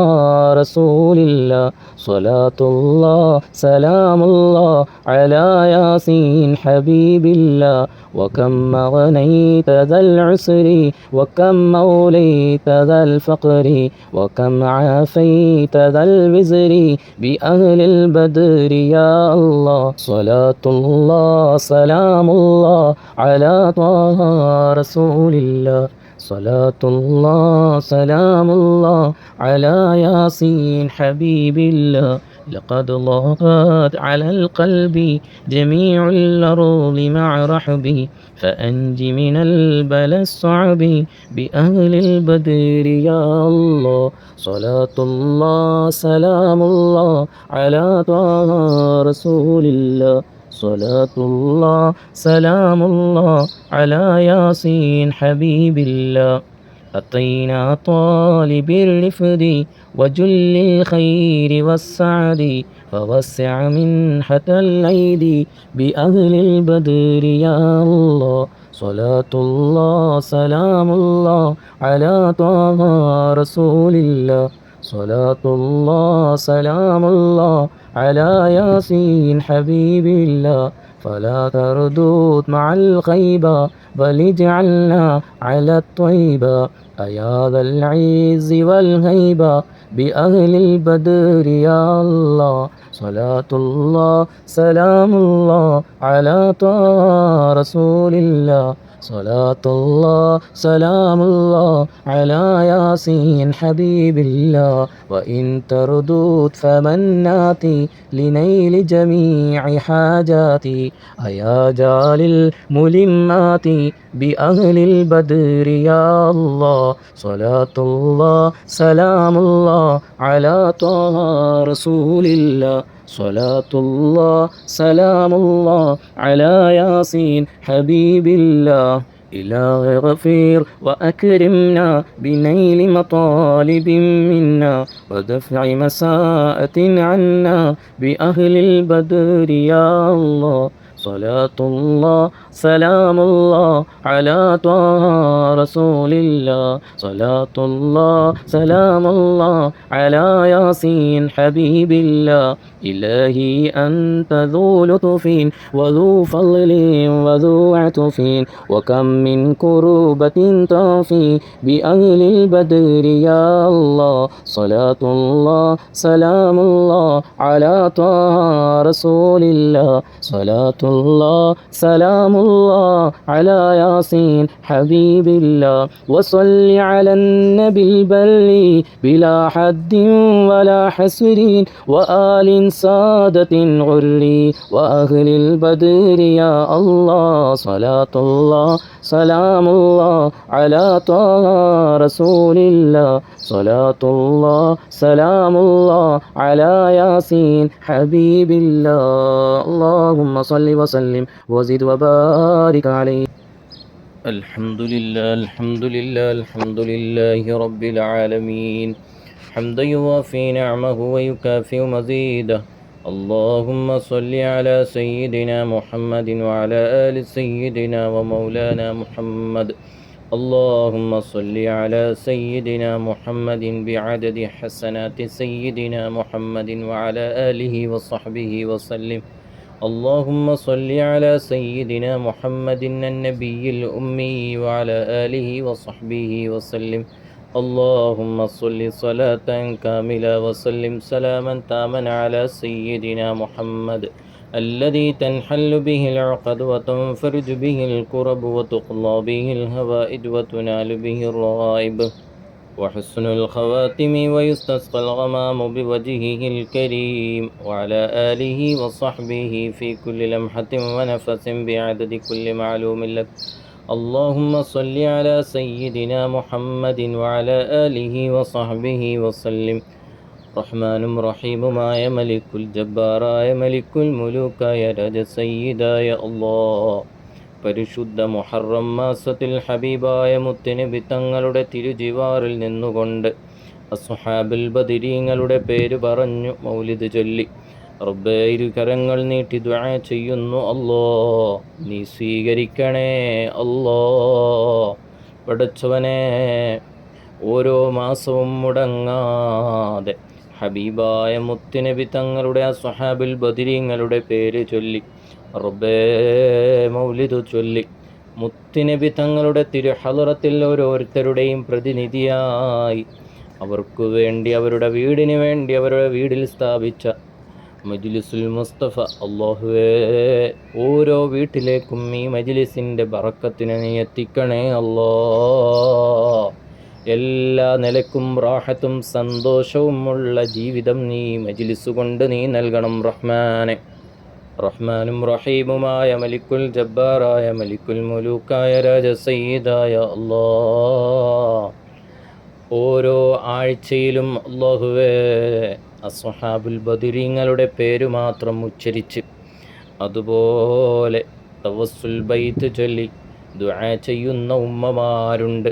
رسول الله. صلاة الله سلام الله على ياسين حبيب الله. وكم أغنيت ذا العسر وكم موليت ذا الفقر وكم عافيت ذا الوزر بأهل البدر يا الله. صلاة الله سلام الله على طه رسول الله. صلاة الله سلام الله على ياسين حبيب الله. لقد ضاقت على القلب جميع الأرض مع رحبي فأنج من البلاء الصعب بأهل البدر يا الله. صلاة الله سلام الله على طه رسول الله. صلاة الله سلام الله على ياسين حبيب الله. أتينا طالب الرفد وجل الخير والسعد فوسع منحة الأيدي بأهل البدر يا الله. صلاة الله سلام الله على طه رسول الله. صلاة الله سلام الله على ياسين حبيب الله. فلا تردود مع الخيبة بل اجعلنا على الطيبة أيا ذا العز والهيبة بأهل البدر يا الله. صلاة الله سلام الله على طه رسول الله. صلاة الله سلام الله على ياسين حبيب الله. وإن تردود فمناتي لنيل جميع حاجاتي أيا جال الملمات بأهل البدر يا الله. صلاة الله سلام الله على طه رسول الله. صلاة الله سلام الله على ياسين حبيب الله. إله غفير وأكرمنا بنيل مطالب منا ودفع مساءة عنا بأهل البدر يا الله. صلاة الله سلام الله على طه رسول الله صلاة الله سلام الله على ياسين حبيب الله إلهي أنت ذو لطف وذو فضل وذو عطف وكم من كروبة تنفي بأهل البدر يا الله صلاة الله سلام الله على طه رسول الله صلاة الله سلام الله على ياسين حبيب الله وصل على النبي البر بلا حد ولا حسر وآل سادة غر وأهل البدر يا الله صلاة الله سلام الله على طه رسول الله صلاة الله سلام الله على ياسين حبيب الله اللهم صل وسلم وزد وبارك عليه الحمد لله الحمد لله الحمد لله رب العالمين حمدا يوافي نعمه ويكافئ مزيده اللهم صل على سيدنا محمد وعلى آل سيدنا ومولانا محمد اللهم صل على سيدنا محمد بعدد حسنات سيدنا محمد وعلى آله وصحبه وسلم اللهم صل على سيدنا محمد النبي الأمي وعلى آله وصحبه وسلم اللهم صل صلاة كاملة وسلم سلاما تاما على سيدنا محمد الذي تنحل به العقد وتنفرج به الكرب وتقضى به الهوائج وتنال به الرغائب وحسن الخواتم ويستسقى الغمام بوجهه الكريم وعلى آله وصحبه في كل لمحة ونفس بعدد كل معلوم لك اللهم صل على سيدنا محمد وعلى آله وصحبه وسلم റഹ്മാനും റഹീമുമായ മലിക്കുൽ ജബ്ബാറായ മലിക്കുൽ മുലൂക്കായ രാജസയ്യിദായ അല്ലാഹ് പരിശുദ്ധ മുഹറം മാസത്തിൽ ഹബീബായ മുത്തുനബി തങ്ങളുടെ തിരുജിവാറിൽ നിന്നുകൊണ്ട് അസ്ഹാബുൽ ബദരീങ്ങളുടെ പേര് പറഞ്ഞു മൗലിദ് ചൊല്ലി റബ്ബേ ഇരുകരങ്ങൾ നീട്ടി ദുആ ചെയ്യുന്നു അല്ലാഹ് നീ സ്വീകരിക്കണേ അല്ലാഹ് പടച്ചവനെ ഓരോ മാസവും മുടങ്ങാതെ ഹബീബായ മുത്തുനബി തങ്ങളുടെ അസ്ഹാബുൽ ബദരീങ്ങളുടെ പേര് ചൊല്ലി റബ്ബേ മൗലിദ് ചൊല്ലി മുത്തുനബി തങ്ങളുടെ തിരുഹളറത്തിൽ ഓരോരുത്തരുടെയും പ്രതിനിധിയായി അവർക്കു വേണ്ടി അവരുടെ വീടിന് വേണ്ടി അവരുടെ വീടിൽ സ്ഥാപിച്ച മജ്ലിസുൽ മുസ്തഫ അല്ലാഹുവേ ഓരോ വീട്ടിലേക്കും ഈ മജ്ലിസിൻ്റെ ബറക്കത്തിനെ നീ എത്തിക്കണേ അല്ലാഹ് എല്ലാ നിലക്കും റാഹത്തും സന്തോഷവുമുള്ള ജീവിതം നീ മജ്ലിസ് കൊണ്ട് നീ നൽകണം റഹ്മാനെ റഹ്മാനും റഹീമുമായ മലിക്കുൽ ജബ്ബാറായ മലിക്കുൽ മുലൂക്കായ രാജസയ്യിദായ അല്ലാഹ് ഓരോ ആഴ്ചയിലും അല്ലാഹുവേ അസ്ഹാബുൽ ബദരീങ്ങളുടെ പേര് മാത്രം ഉച്ചരിച്ച് അതുപോലെ തവസ്സുൽ ബൈത്ത് ചൊല്ലി ദുആ ചെയ്യുന്ന ഉമ്മമാരുണ്ട്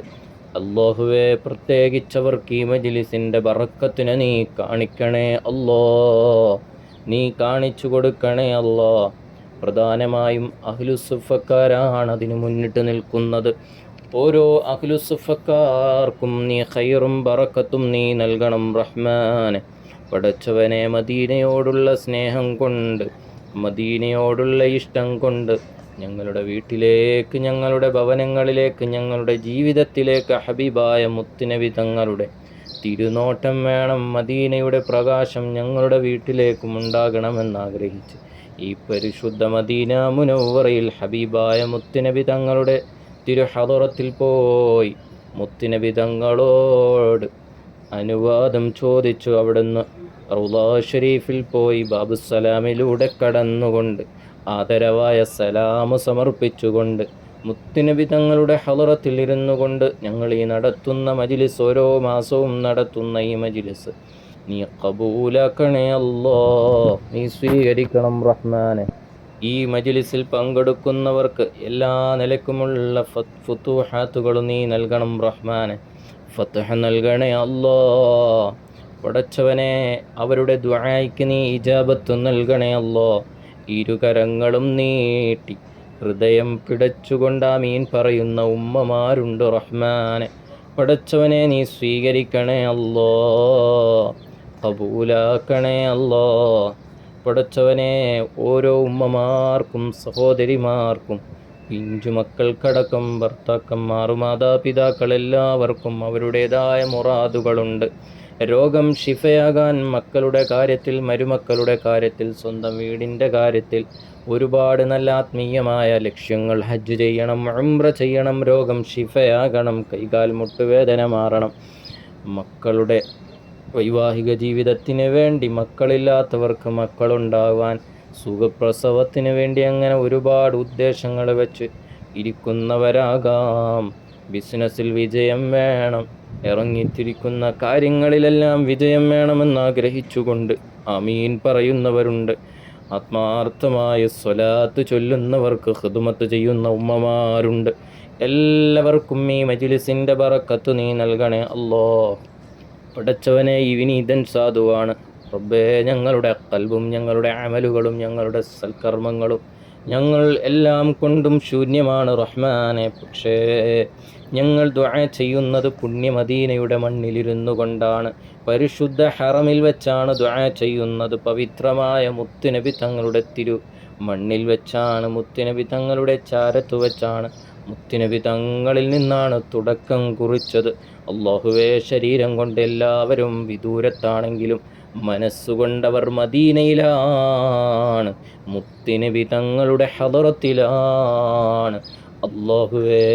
അല്ലാഹുവേ പ്രത്യേകിച്ചവർക്ക് ഈ മജ്ലിസിൻ്റെ ബറക്കത്തിനെ നീ കാണിക്കണേ അല്ലാഹ് നീ കാണിച്ചു കൊടുക്കണേ അല്ലാഹ് പ്രധാനമായും അഹ്ലുസുഫക്കാരാണ് അതിന് മുന്നിട്ട് നിൽക്കുന്നത് ഓരോ അഹ്ലുസുഫക്കാർക്കും നീ ഖൈറും ബറക്കത്തും നീ നൽകണം റഹ്മാനെ പടച്ചവനെ മദീനയോടുള്ള സ്നേഹം കൊണ്ട് മദീനയോടുള്ള ഇഷ്ടം കൊണ്ട് ഞങ്ങളുടെ വീട്ടിലേക്ക് ഞങ്ങളുടെ ഭവനങ്ങളിലേക്ക് ഞങ്ങളുടെ ജീവിതത്തിലേക്ക് ഹബീബായ മുത്തുനബി തങ്ങളുടെ തിരുനോട്ടം വേണം മദീനയുടെ പ്രകാശം ഞങ്ങളുടെ വീട്ടിലേക്കും ഉണ്ടാകണമെന്നാഗ്രഹിച്ച് ഈ പരിശുദ്ധ മദീന മുനവ്വറയിൽ ഹബീബായ മുത്തുനബി തങ്ങളുടെ തിരുഹളറത്തിൽ പോയി മുത്തുനബി തങ്ങളോട് അനുവാദം ചോദിച്ചു അവിടുന്ന് റൗളാ ഷരീഫിൽ പോയി ബാബുസലാമിലൂടെ കടന്നുകൊണ്ട് ആദരവായ സലാമ് സമർപ്പിച്ചുകൊണ്ട് മുത്തുനബി തങ്ങളുടെ ഹളറത്തിൽ ഇരുന്നു കൊണ്ട് ഞങ്ങൾ ഈ നടത്തുന്ന മജ്ലിസ് ഓരോ മാസവും നടത്തുന്ന ഈ മജ്ലിസ് നീ ഖബൂലാക്കണേ അല്ലാഹ് നീ സ്വീകരിക്കണം റഹ്മാനെ ഈ മജ്ലിസിൽ പങ്കെടുക്കുന്നവർക്ക് എല്ലാ നിലക്കുമുള്ള ഫുതൂഹാത്തുകളും നീ നൽകണം റഹ്മാനെ ഫത്ഹ് നൽകണേ അല്ലാഹ് പടച്ചവനെ അവരുടെ ദുആയ്ക്ക് നീ ഇജാബത്ത് നൽകണേ അല്ലാഹ് ഇരുകരങ്ങളും നീട്ടി ഹൃദയം പിടച്ചുകൊണ്ട് ആമീൻ പറയുന്ന ഉമ്മമാരുണ്ട് റഹ്മാനെ. പടച്ചവനെ നീ സ്വീകരിക്കണേ അല്ലോ, കബൂലാക്കണേ അല്ലോ. പടച്ചവനെ ഓരോ ഉമ്മമാർക്കും സഹോദരിമാർക്കും പിഞ്ചുമക്കൾക്കടക്കം ഭർത്താക്കന്മാർ, മാതാപിതാക്കൾ എല്ലാവർക്കും അവരുടേതായ മുറാദുകളുണ്ട്. രോഗം ശിഫയാകാൻ മക്കളുടെ കാര്യത്തിൽ, മരുമക്കളുടെ കാര്യത്തിൽ, സ്വന്തം വീടിൻ്റെ കാര്യത്തിൽ ഒരുപാട് നല്ല ആത്മീയമായ ലക്ഷ്യങ്ങൾ. ഹജ്ജ് ചെയ്യണം, ഉംറ ചെയ്യണം, രോഗം ശിഫയാകണം, കൈകാൽ മുട്ടുവേദന മാറണം, മക്കളുടെ വൈവാഹിക ജീവിതത്തിന് വേണ്ടി, മക്കളില്ലാത്തവർക്ക് മക്കളുണ്ടാവാൻ, സുഖപ്രസവത്തിന് വേണ്ടി, അങ്ങനെ ഒരുപാട് ഉദ്ദേശങ്ങൾ വെച്ച് ഇരിക്കുന്നവരാകാം. ബിസിനസ്സിൽ വിജയം വേണം, ഇറങ്ങിത്തിരിക്കുന്ന കാര്യങ്ങളിലെല്ലാം വിജയം വേണമെന്ന് ആഗ്രഹിച്ചുകൊണ്ട് ആമീൻ പറയുന്നവരുണ്ട്. ആത്മാർത്ഥമായ സ്വലാത്ത് ചൊല്ലുന്നവർക്ക് ഖിദ്മത്ത് ചെയ്യുന്ന ഉമ്മമാരുണ്ട്. എല്ലാവർക്കും ഈ മജ്ലിസിൻ്റെ ബറക്കത്ത് നീ നൽകണേ അല്ലോ. പടച്ചവനെ ഈ വിനീതൻ സാധുവാണ് റബ്ബേ. ഞങ്ങളുടെ ഖൽബും ഞങ്ങളുടെ അമലുകളും ഞങ്ങളുടെ സൽക്കർമ്മങ്ങളും ഞങ്ങൾ എല്ലാം കൊണ്ടും ശൂന്യമാണ് റഹ്മാനെ. പക്ഷേ ഞങ്ങൾ ദുആ ചെയ്യുന്നത് പുണ്യമദീനയുടെ മണ്ണിലിരുന്നു കൊണ്ടാണ്, പരിശുദ്ധ ഹറമിൽ വെച്ചാണ് ദുആ ചെയ്യുന്നത്. പവിത്രമായ മുത്തുനബി തങ്ങളുടെ മണ്ണിൽ വെച്ചാണ്, മുത്തുനബി തങ്ങളുടെ ചാരത്ത് വെച്ചാണ്, മുത്തുനബി തങ്ങളിൽ നിന്നാണ് തുടക്കം കുറിച്ചത്. അല്ലാഹുവേ, ശരീരം കൊണ്ട് എല്ലാവരും വിദൂരത്താണെങ്കിലും മനസ്സുകൊണ്ടവർ മദീനയിലാണ്, മുത്തുനബി തങ്ങളുടെ ഹദറത്തിലാണ്. അല്ലാഹുവേ,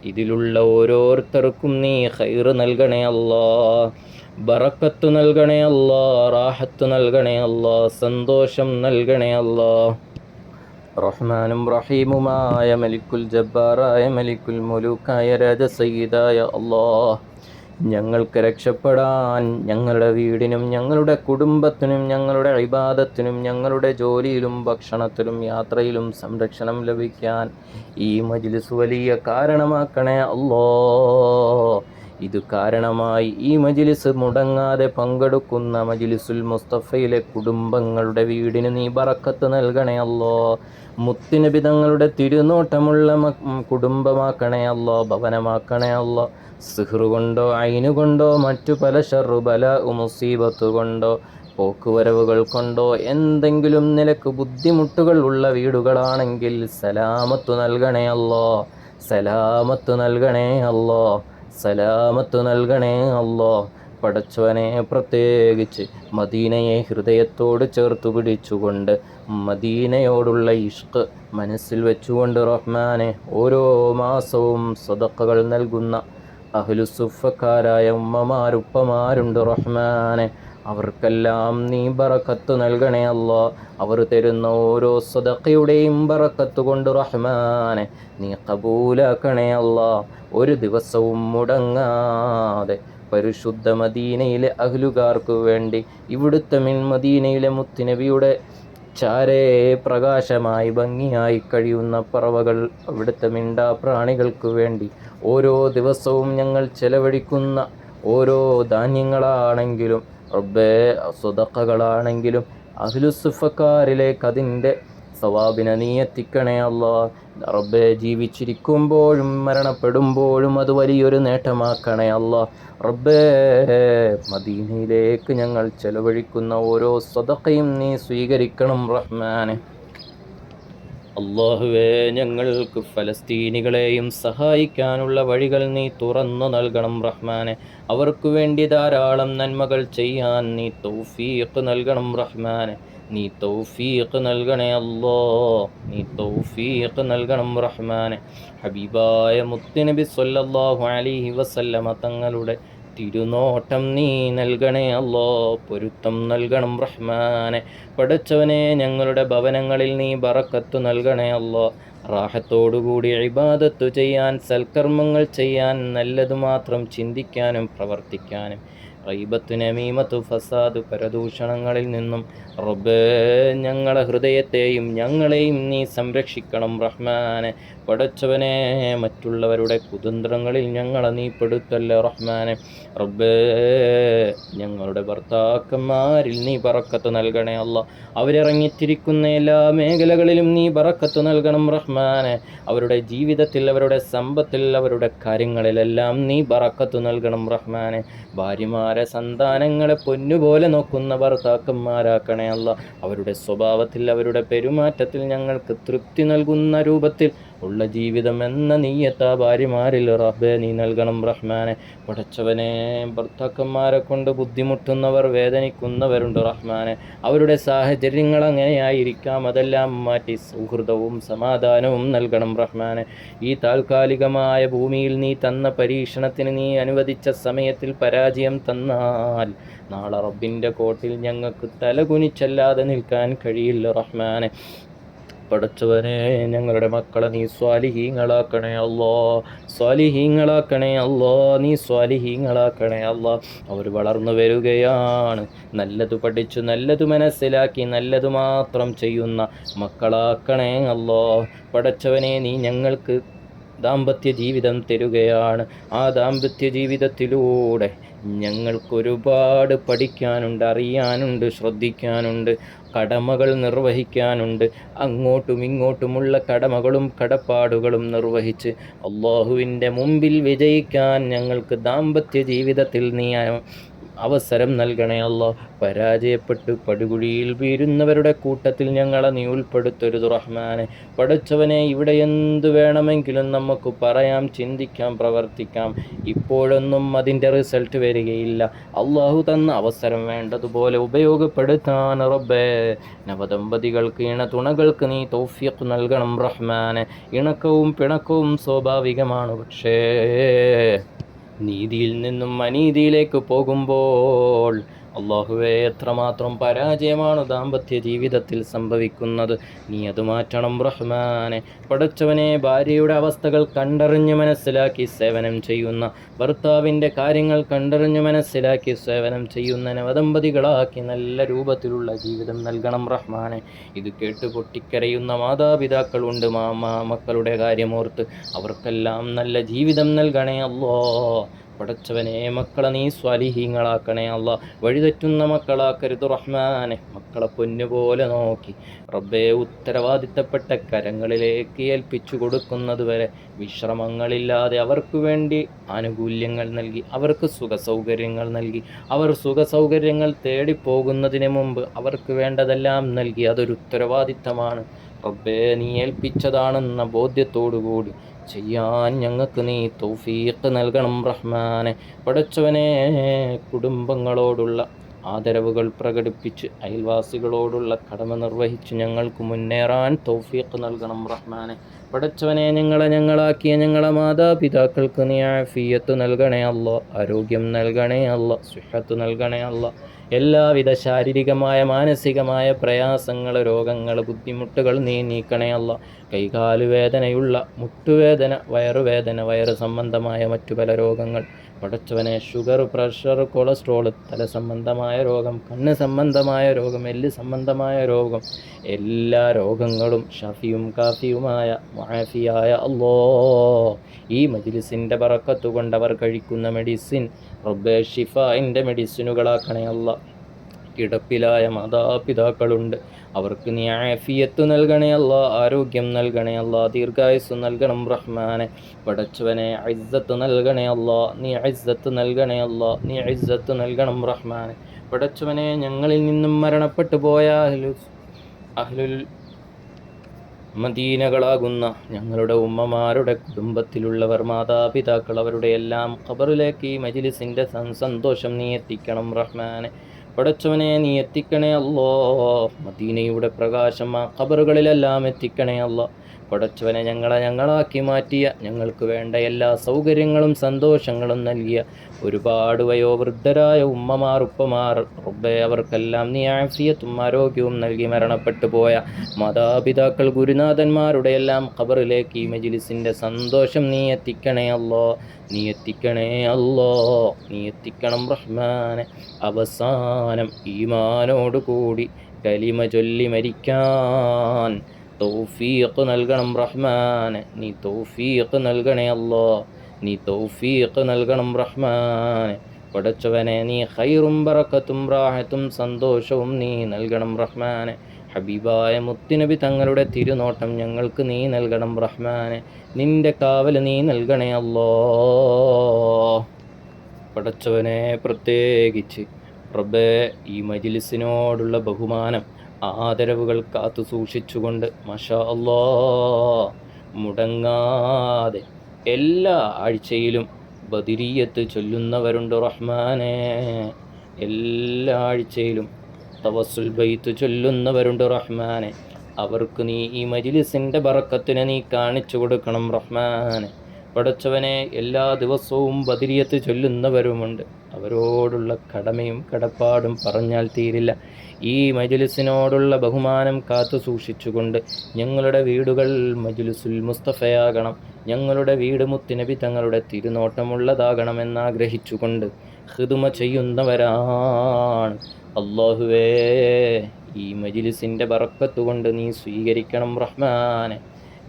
ഇതിലുള്ള ഓരോരുത്തർക്കും നീ ഖൈറ് നൽകണേ അല്ലാ, ബറക്കത്ത് നൽകണേ അല്ലാ, റാഹത്ത് നൽകണേ അല്ലാ, സന്തോഷം നൽകണേ അല്ലാ. റഹ്മാനും റഹീമുമായ മലിക്കുൽ ജബ്ബാറായ മലിക്കുൽ മുലൂക്കായ രാജ സയ്യിദായ അല്ലാഹ്, ഞങ്ങൾക്ക് രക്ഷപ്പെടാൻ, ഞങ്ങളുടെ വീടിനും ഞങ്ങളുടെ കുടുംബത്തിനും ഞങ്ങളുടെ ഇബാദത്തിനും ഞങ്ങളുടെ ജോലിയിലും ഭക്ഷണത്തിലും യാത്രയിലും സംരക്ഷണം ലഭിക്കാൻ ഈ മജ്ലിസ് വലിയ കാരണമാക്കണേ അല്ലാഹ്. ഇത് കാരണമായി ഈ മജ്ലിസ് മുടങ്ങാതെ പങ്കെടുക്കുന്ന മജ്ലിസുൽ മുസ്തഫയിലെ കുടുംബങ്ങളുടെ വീടിന് നീ ബറക്കത്ത് നൽകണേ അല്ലാഹ്. മുത്തുനബി തങ്ങളുടെ തിരുനോട്ടമുള്ള കുടുംബമാക്കണേ അല്ലാഹ്, ഭവനമാക്കണേ അല്ലാഹ്. സിഹ്റ് കൊണ്ടോ ഐന് കൊണ്ടോ മറ്റു പല ഷർറു ബലാ മുസീബത്ത് കൊണ്ടോ പോക്കുവരവുകൾ കൊണ്ടോ എന്തെങ്കിലും നിലക്ക് ബുദ്ധിമുട്ടുകൾ ഉള്ള വീടുകളാണെങ്കിൽ സലാമത്ത് നൽകണേ അല്ലാഹ്, സലാമത്ത് നൽകണേ അല്ലാഹ്, സലാമത്ത് നൽകണേ അല്ലാഹ്. പടച്ചവനെ, പ്രത്യേകിച്ച് മദീനയെ ഹൃദയത്തോട് ചേർത്ത് പിടിച്ചുകൊണ്ട് മദീനയോടുള്ള ഇഷ്ക് മനസ്സിൽ വെച്ചുകൊണ്ട് റഹ്മാനെ, ഓരോ മാസവും സദഖകൾ നൽകുന്ന അഹ്ലുസുഫക്കാരായ ഉമ്മമാരുപ്പമാരുണ്ട് റഹ്മാനെ. അവർക്കെല്ലാം നീ ബറക്കത്ത് നൽകണേ അല്ലാ. അവർ തരുന്ന ഓരോ സദഖയുടെയും ബറക്കത്ത് കൊണ്ട് റഹ്മാനെ നീ ഖബൂലാക്കണേ അല്ലാ. ഒരു ദിവസവും മുടങ്ങാതെ പരിശുദ്ധ മദീനയിലെ അഹ്ലുകാർക്ക് വേണ്ടി, ഇവിടുത്തെ മദീനയിലെ മുത്തുനബിയുടെ ചാരേ പ്രകാശമായി ഭംഗിയായി കഴിയുന്ന പറവകൾ, അവിടുത്തെ മിണ്ടാപ്രാണികൾക്ക് വേണ്ടി ഓരോ ദിവസവും ഞങ്ങൾ ചെലവഴിക്കുന്ന ഓരോ ധാന്യങ്ങളാണെങ്കിലും റബ്ബേ, സ്വതക്കകളാണെങ്കിലും അഹ്ലുസുഫക്കാരിലേക്ക് അതിൻ്റെ സവാബിനെ നീ എത്തിക്കണേ അല്ലാ. റബ്ബേ, ജീവിച്ചിരിക്കുമ്പോഴും മരണപ്പെടുമ്പോഴും അത് വലിയൊരു നേട്ടമാക്കണേ അല്ലാ. റബ്ബേ, മദീനയിലേക്ക് ഞങ്ങൾ ചെലവഴിക്കുന്ന ഓരോ സദഖയും നീ സ്വീകരിക്കണം റഹ്മാനെ. അല്ലാഹുവേ, ഞങ്ങൾക്ക് ഫലസ്തീനികളെയും സഹായിക്കാനുള്ള വഴികൾ നീ തുറന്നു നൽകണം റഹ്മാനെ. അവർക്ക് വേണ്ടി ധാരാളം നന്മകൾ ചെയ്യാൻ നീ തൗഫീഖ് നൽകണം റഹ്മാനെ. നീ തൗഫീഖ് നൽകണേ അല്ലാ, നീ തൗഫീഖ് നൽകണം റഹ്മാനെ. ഹബീബായ മുത്തുനബി സ്വല്ലല്ലാഹു അലൈഹി വസല്ലമ തങ്ങളുടെ തിരുനോട്ടം നീ നൽകണേ അല്ലാ, പൊരുത്തം നൽകണം റഹ്മാനെ. പടച്ചവനെ, ഞങ്ങളുടെ ഭവനങ്ങളിൽ നീ ബറക്കത്ത് നൽകണേ അല്ലാ. റാഹത്തോടുകൂടി ഇബാദത്ത് ചെയ്യാൻ, സൽക്കർമ്മങ്ങൾ ചെയ്യാൻ, നല്ലതു മാത്രം ചിന്തിക്കാനും പ്രവർത്തിക്കാനും ഗൈബത്ത്, നമീമത്ത്, ഫസാദ്, പരദൂഷണങ്ങളിൽ നിന്നും റബ്ബേ ഞങ്ങളെ ഹൃദയത്തെയും ഞങ്ങളെയും നീ സംരക്ഷിക്കണം റഹ്മാനെ. പടച്ചവനെ, മറ്റുള്ളവരുടെ കുതന്ത്രങ്ങളിൽ ഞങ്ങളെ നീ പെടുത്തല്ലേ റഹ്മാനെ. റബ്ബേ ഞങ്ങളുടെ ഭർത്താക്കന്മാരിൽ നീ ബറക്കത്ത് നൽകണേ അല്ല. അവരിറങ്ങിത്തിരിക്കുന്ന എല്ലാ മേഖലകളിലും നീ ബറക്കത്ത് നൽകണം റഹ്മാനെ. അവരുടെ ജീവിതത്തിൽ, അവരുടെ സമ്പത്തിൽ, അവരുടെ കാര്യങ്ങളിലെല്ലാം നീ ബറക്കത്ത് നൽകണം റഹ്മാനെ. ഭാര്യമാരെ, സന്താനങ്ങളെ പൊന്നുപോലെ നോക്കുന്ന ഭർത്താക്കന്മാരാക്കണേ അല്ല. അവരുടെ സ്വഭാവത്തിൽ, അവരുടെ പെരുമാറ്റത്തിൽ ഞങ്ങൾക്ക് തൃപ്തി നൽകുന്ന രൂപത്തിൽ ഉള്ള ജീവിതം എന്ന നീയത്ത് ആ ഭാര്യമാരിൽ റബ്ബേ നീ നൽകണം റഹ്മാനെ. പടച്ചവനെ, ഭർത്താക്കന്മാരെ കൊണ്ട് ബുദ്ധിമുട്ടുന്നവർ, വേദനിക്കുന്നവരുണ്ട് റഹ്മാനെ. അവരുടെ സാഹചര്യങ്ങൾ അങ്ങനെയായിരിക്കാം, അതെല്ലാം മാറ്റി സൗഹൃദവും സമാധാനവും നൽകണം റഹ്മാനെ. ഈ താൽക്കാലികമായ ഭൂമിയിൽ നീ തന്ന പരീക്ഷണത്തിന് നീ അനുവദിച്ച സമയത്തിൽ പരാജയം തന്നാൽ നാളെ റബ്ബിൻ്റെ കോട്ടിൽ ഞങ്ങൾക്ക് തലകുനിച്ചല്ലാതെ നിൽക്കാൻ കഴിയില്ല റഹ്മാനെ. പടച്ചവനെ, ഞങ്ങളുടെ മക്കളെ നീ സ്വാലിഹീങ്ങളാക്കണേ അല്ലോ, സ്വാലിഹീങ്ങളാക്കണേ അല്ലോ, നീ സ്വാലിഹീങ്ങളാക്കണേ അല്ലോ. അവർ വളർന്നു വരികയാണ്. നല്ലത് പഠിച്ചു, നല്ലത് മനസ്സിലാക്കി, നല്ലത് മാത്രം ചെയ്യുന്ന മക്കളാക്കണേ അല്ലോ. പടച്ചവനെ, നീ ഞങ്ങൾക്ക് ദാമ്പത്യ ജീവിതം തരുകയാണ്. ആ ദാമ്പത്യ ജീവിതത്തിലൂടെ ഞങ്ങൾക്കൊരുപാട് പഠിക്കാനുണ്ട്, അറിയാനുണ്ട്, ശ്രദ്ധിക്കാനുണ്ട്, കടമകൾ നിർവഹിക്കാനുണ്ട്. അങ്ങോട്ടും ഇങ്ങോട്ടുമുള്ള കടമകളും കടപ്പാടുകളും നിർവഹിച്ച് അള്ളാഹുവിൻ്റെ മുമ്പിൽ വിജയിക്കാൻ ഞങ്ങൾക്ക് ദാമ്പത്യ ജീവിതത്തിൽ നീ അവസരം നൽകണേ അല്ലാ. പരാജയപ്പെട്ട് പടുകുഴിയിൽ വീഴുന്നവരുടെ കൂട്ടത്തിൽ ഞങ്ങളെ നീ ഉൾപ്പെടുത്തരുത് റഹ്മാനെ. പടച്ചവനെ, ഇവിടെ എന്തു വേണമെങ്കിലും നമുക്ക് പറയാം, ചിന്തിക്കാം, പ്രവർത്തിക്കാം. ഇപ്പോഴൊന്നും അതിൻ്റെ റിസൾട്ട് വരികയില്ല. അള്ളാഹു തന്ന അവസരം വേണ്ടതുപോലെ ഉപയോഗപ്പെടുത്താൻ റബ്ബേ നവദമ്പതികൾക്ക്, ഇണതുണകൾക്ക് നീ തൗഫീഖ് നൽകണം റഹ്മാനെ. ഇണക്കവും പിണക്കവും സ്വാഭാവികമാണ്, പക്ഷേ നീതിയിൽ നിന്നും അനീതിയിലേക്ക് പോകുമ്പോൾ അള്ളാഹുവേ എത്രമാത്രം പരാജയമാണ് ദാമ്പത്യ ജീവിതത്തിൽ സംഭവിക്കുന്നത്. നീ അത് മാറ്റണം റഹ്മാനെ. പടച്ചവനെ, ഭാര്യയുടെ അവസ്ഥകൾ കണ്ടറിഞ്ഞ് മനസ്സിലാക്കി സേവനം ചെയ്യുന്ന, ഭർത്താവിൻ്റെ കാര്യങ്ങൾ കണ്ടറിഞ്ഞ് മനസ്സിലാക്കി സേവനം ചെയ്യുന്ന നവദമ്പതികളാക്കി നല്ല രൂപത്തിലുള്ള ജീവിതം നൽകണം റഹ്മാനെ. ഇത് കേട്ട് പൊട്ടിക്കരയുന്ന മാതാപിതാക്കളുണ്ട്. മക്കളുടെ കാര്യമോർത്ത് അവർക്കെല്ലാം നല്ല ജീവിതം നൽകണേ അല്ലോ. പടച്ചവനെ, മക്കളെ നീ സ്വാലിഹീങ്ങളാക്കണേ അല്ല. വഴിതെറ്റുന്ന മക്കളാക്കരുത് റഹ്മാനെ. മക്കളെ പൊന്നുപോലെ നോക്കി റബ്ബേ ഉത്തരവാദിത്തപ്പെട്ട കരങ്ങളിലേക്ക് ഏൽപ്പിച്ചു കൊടുക്കുന്നതുവരെ വിശ്രമങ്ങളില്ലാതെ അവർക്ക് വേണ്ടി ആനുകൂല്യങ്ങൾ നൽകി, അവർക്ക് സുഖസൗകര്യങ്ങൾ നൽകി, അവർ സുഖസൗകര്യങ്ങൾ തേടിപ്പോകുന്നതിന് മുമ്പ് അവർക്ക് വേണ്ടതെല്ലാം നൽകി. അതൊരു ഉത്തരവാദിത്തമാണ് റബ്ബേ, നീ ഏൽപ്പിച്ചതാണെന്ന ബോധ്യത്തോടുകൂടി ചെയ്യാൻ ഞങ്ങൾക്ക് നീ തൗഫീഖ് നൽകണം റഹ്മാനെ. പടച്ചവനെ, കുടുംബങ്ങളോടുള്ള ആദരവുകൾ പ്രകടിപ്പിച്ച് അയൽവാസികളോടുള്ള കടമ നിർവഹിച്ച് ഞങ്ങൾക്ക് മുന്നേറാൻ തൗഫീഖ് നൽകണം റഹ്മാനെ. പടച്ചവനെ, ഞങ്ങളാക്കിയ ഞങ്ങളെ മാതാപിതാക്കൾക്ക് നീ ആഫിയത്ത് നൽകണേ അല്ലാ, ആരോഗ്യം നൽകണേ അല്ലാ, സിഹത്ത് നൽകണേ അല്ലാ. എല്ലാവിധ ശാരീരികമായ മാനസികമായ പ്രയാസങ്ങൾ, രോഗങ്ങൾ, ബുദ്ധിമുട്ടുകൾ നീ നീക്കണേ അല്ലാ. കൈകാലുവേദനയുള്ള, മുട്ടുവേദന, വയറുവേദന, വയറ് സംബന്ധമായ മറ്റു പല രോഗങ്ങൾ, പടച്ചവനെ, ഷുഗർ, പ്രഷർ, കൊളസ്ട്രോൾ, തല സംബന്ധമായ രോഗം, കണ്ണ് സംബന്ധമായ രോഗം, എല്ല് സംബന്ധമായ രോഗം, എല്ലാ രോഗങ്ങളും ഷഫിയും കാഫിയുമായ മുആഫിയായ അല്ലാ, ഈ മജ്ലിസിൻ്റെ ബറക്കത്ത് കൊണ്ട് അവർ കഴിക്കുന്ന മെഡിസിൻ റബ്ബേ ഷിഫായിൻ്റെ മെഡിസിനുകളാക്കണേ അല്ലാ. കിടപ്പിലായ മാതാപിതാക്കളുണ്ട്, അവർക്ക് നീ ആഫിയത്ത് നൽകണേ അല്ലാ, ആരോഗ്യം നൽകണേ അല്ലാ, ദീർഘായുസ് നൽകണം റഹ്മാനെ. പടച്ചവനെ, ഇസ്സത്ത് നൽകണേ അല്ലാ, നീ ഇസ്സത്ത് നൽകണേ അല്ലാ, നീ ഇസ്സത്ത് നൽകണം റഹ്മാനെ. പടച്ചവനെ, ഞങ്ങളിൽ നിന്നും മരണപ്പെട്ടു പോയ അഹ്ലുൽ മദീനകളാകുന്ന ഞങ്ങളുടെ ഉമ്മമാരുടെ കുടുംബത്തിലുള്ളവർ, മാതാപിതാക്കൾ, അവരുടെ എല്ലാം ഖബറിലേക്ക് ഈ മജ്ലിസിൻ്റെ സന്തോഷം നീ എത്തിക്കണം റഹ്മാനെ. പടച്ചവനെ, നീ എത്തിക്കണേ അല്ലോ. മദീനയുടെ പ്രകാശം ആ ഖബറുകളിലെല്ലാം എത്തിക്കണേ അല്ലോ. പടച്ചവനെ ഞങ്ങളാക്കി മാറ്റിയ, ഞങ്ങൾക്ക് വേണ്ട എല്ലാ സൗകര്യങ്ങളും സന്തോഷങ്ങളും നൽകിയ ഒരുപാട് വയോവൃദ്ധരായ ഉമ്മമാർ, ഉപ്പമാർ, റബ്ബേ അവർക്കെല്ലാം നീ ആഫിയത്തും ആരോഗ്യവും നൽകി മരണപ്പെട്ടു പോയ മാതാപിതാക്കൾ, ഗുരുനാഥന്മാരുടെ എല്ലാം ഖബറിലേക്ക് ഈ മജ്ലിസിൻ്റെ സന്തോഷം നീ എത്തിക്കണേ അല്ലോ, നീ എത്തിക്കണേ അല്ലോ, നീ എത്തിക്കണം റഹ്മാനെ. അവസാനം ഈമാനോടുകൂടി കലിമ ചൊല്ലി മരിക്കാൻ തൗഫീഖ് നൽകണം റഹ്മാനെ, നീ തൗഫീഖ് നൽകണേ അല്ലോ, നീ തൗഫീഖ് നൽകണം റഹ്മാനെ. പടച്ചവനെ നീ ഖൈറും ബറക്കത്തും റാഹത്തും സന്തോഷവും നീ നൽകണം റഹ്മാനെ. ഹബീബായ മുത്തുനബി തങ്ങളുടെ തിരുനോട്ടം ഞങ്ങൾക്ക് നീ നൽകണം റഹ്മാനെ. നിന്റെ കാവൽ നീ നൽകണേ അല്ലോ. പടച്ചവനെ പ്രത്യേകിച്ച് റബ്ബേ ഈ മജ്ലിസിനോടുള്ള ബഹുമാനം, ആദരവുകൾ കാത്തു സൂക്ഷിച്ചുകൊണ്ട് മാഷാ അല്ലാ മുടങ്ങാതെ എല്ലാ ആഴ്ചയിലും ബദിരിയത്ത് ചൊല്ലുന്നവരുണ്ട് റഹ്മാനെ. എല്ലാ ആഴ്ചയിലും തവസ്സുൽ ബൈത്ത് ചൊല്ലുന്നവരുണ്ട് റഹ്മാനെ. അവർക്ക് നീ ഈ മജ്ലിസിൻ്റെ ബറക്കത്തിനെ നീ കാണിച്ചു കൊടുക്കണം റഹ്മാനെ. പടച്ചവനെ എല്ലാ ദിവസവും ബദിരിയത്ത് ചൊല്ലുന്നവരുമുണ്ട്. അവരോടുള്ള കടമയും കടപ്പാടും പറഞ്ഞാൽ തീരില്ല. ഈ മജ്ലിസിനോടുള്ള ബഹുമാനം കാത്തു സൂക്ഷിച്ചുകൊണ്ട് ഞങ്ങളുടെ വീടുകൾ മജ്ലിസുൽ മുസ്തഫയാകണം, ഞങ്ങളുടെ വീട് മുത്തുനബി തങ്ങളുടെ തിരുനോട്ടമുള്ളതാകണമെന്നാഗ്രഹിച്ചുകൊണ്ട് ഖിദ്മ ചെയ്യുന്നവരാണ്. അല്ലാഹുവേ ഈ മജ്ലിസിൻ്റെ ബറക്കത്ത് കൊണ്ട് നീ സ്വീകരിക്കണം റഹ്മാനെ.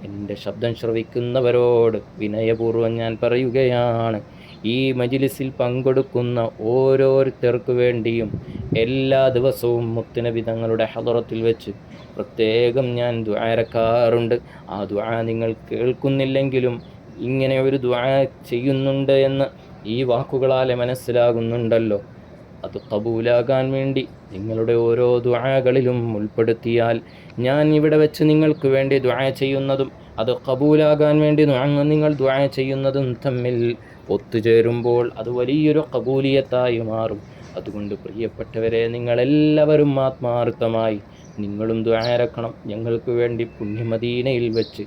എൻ്റെ ശബ്ദം ശ്രവിക്കുന്നവരോട് വിനയപൂർവ്വം ഞാൻ പറയുകയാണ്, ഈ മജ്ലിസിൽ പങ്കെടുക്കുന്ന ഓരോരുത്തർക്ക് വേണ്ടിയും എല്ലാ ദിവസവും മുത്തുനബി തങ്ങളുടെ ഹദറത്തിൽ വെച്ച് പ്രത്യേകം ഞാൻ ദുആരക്കാറുണ്ട്. ആ ദുആ നിങ്ങൾ കേൾക്കുന്നില്ലെങ്കിലും ഇങ്ങനെ ഒരു ദുആ ചെയ്യുന്നുണ്ട് എന്ന് ഈ വാക്കുകളാലെ മനസ്സിലാകുന്നുണ്ടല്ലോ. അത് കബൂലാകാൻ വേണ്ടി നിങ്ങളുടെ ഓരോ ദുആകളിലും ഉൾപ്പെടുത്തിയാൽ ഞാൻ ഇവിടെ വെച്ച് നിങ്ങൾക്ക് വേണ്ടി ദുആ ചെയ്യുന്നതും അത് കബൂലാകാൻ വേണ്ടി നിങ്ങൾ ദുആ ചെയ്യുന്നതും തമ്മിൽ ഒത്തുചേരുമ്പോൾ അത് വലിയൊരു കബൂലിയത്തായി മാറും. അതുകൊണ്ട് പ്രിയപ്പെട്ടവരെ, നിങ്ങളെല്ലാവരും ആത്മാർത്ഥമായി നിങ്ങളും ദുആരക്കണം. ഞങ്ങൾക്ക് വേണ്ടി പുണ്യമദീനയിൽ വെച്ച്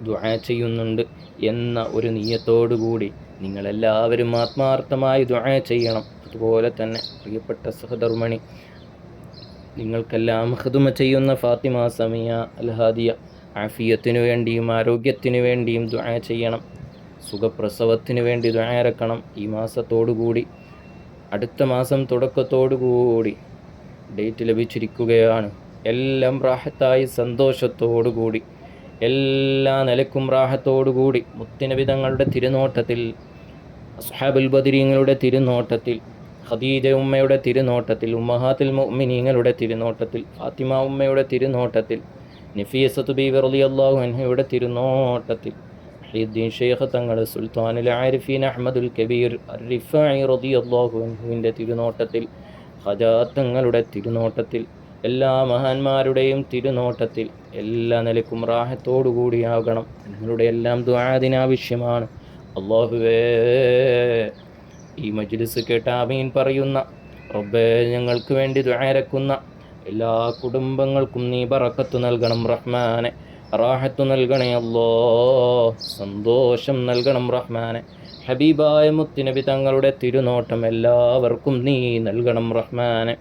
ദുആ ചെയ്യുന്നുണ്ട് എന്ന ഒരു നിയ്യത്തോടുകൂടി നിങ്ങളെല്ലാവരും ആത്മാർത്ഥമായി ദുആ ചെയ്യണം. അതുപോലെ തന്നെ പ്രിയപ്പെട്ട സഹധർമ്മിണി, നിങ്ങൾക്കെല്ലാം ഖിദ്മ ചെയ്യുന്ന ഫാത്തിമ സമിയ അൽഹാദിയ ആഫിയത്തിനു വേണ്ടിയും ആരോഗ്യത്തിനു വേണ്ടിയും ദുആ ചെയ്യണം. സുഖപ്രസവത്തിന് വേണ്ടി ദുആരക്കണം. ഈ മാസത്തോടുകൂടി, അടുത്ത മാസം തുടക്കത്തോടുകൂടി ഡേറ്റ് ലഭിച്ചിരിക്കുകയാണ്. എല്ലാം റാഹത്തായി സന്തോഷത്തോടുകൂടി എല്ലാ നിലക്കും റാഹത്തോടുകൂടി മുത്തുനബി തങ്ങളുടെ തിരുനോട്ടത്തിൽ, അസ്ഹാബുൽ ബദരീങ്ങളുടെ തിരുനോട്ടത്തിൽ, ഖദീജ ഉമ്മയുടെ തിരുനോട്ടത്തിൽ, ഉമ്മഹാത്തുൽ മുഅ്മിനീങ്ങളുടെ തിരുനോട്ടത്തിൽ, ഫാത്തിമ ഉമ്മയുടെ തിരുനോട്ടത്തിൽ, നഫീസത്തു ബീവി റളിയല്ലാഹു അൻഹയുടെ തിരുനോട്ടത്തിൽ, മുഹ്യിദ്ദീൻ ശൈഖ് തങ്ങൾ, സുൽത്താനുൽ ആരിഫീൻ അഹ്മദുൽ കബീർ അർ-റിഫാഇ റളിയല്ലാഹു അൻഹുവിൻ്റെ തിരുനോട്ടത്തിൽ, ഖജാ തങ്ങളുടെ തിരുനോട്ടത്തിൽ, എല്ലാ മഹാന്മാരുടെയും തിരുനോട്ടത്തിൽ എല്ലാ നിലക്കും റാഹത്തോടുകൂടിയാകണം. നിങ്ങളുടെ എല്ലാം ദുആദിനാവശ്യമാണ്. അല്ലാഹുവേ ഈ മജ്ലിസ് കേട്ട് ആമീൻ പറയുന്ന റബ്ബേ, ഞങ്ങൾക്ക് വേണ്ടി ദുആരക്കുന്ന എല്ലാ കുടുംബങ്ങൾക്കും നീ ബറക്കത്ത് നൽകണം റഹ്മാനെ. റാഹത്ത് നൽകണേ അല്ലോ, സന്തോഷം നൽകണം റഹ്മാനെ. ഹബീബായ മുത്തുനബി തങ്ങളുടെ തിരുനോട്ടം എല്ലാവർക്കും നീ നൽകണം റഹ്മാനെ.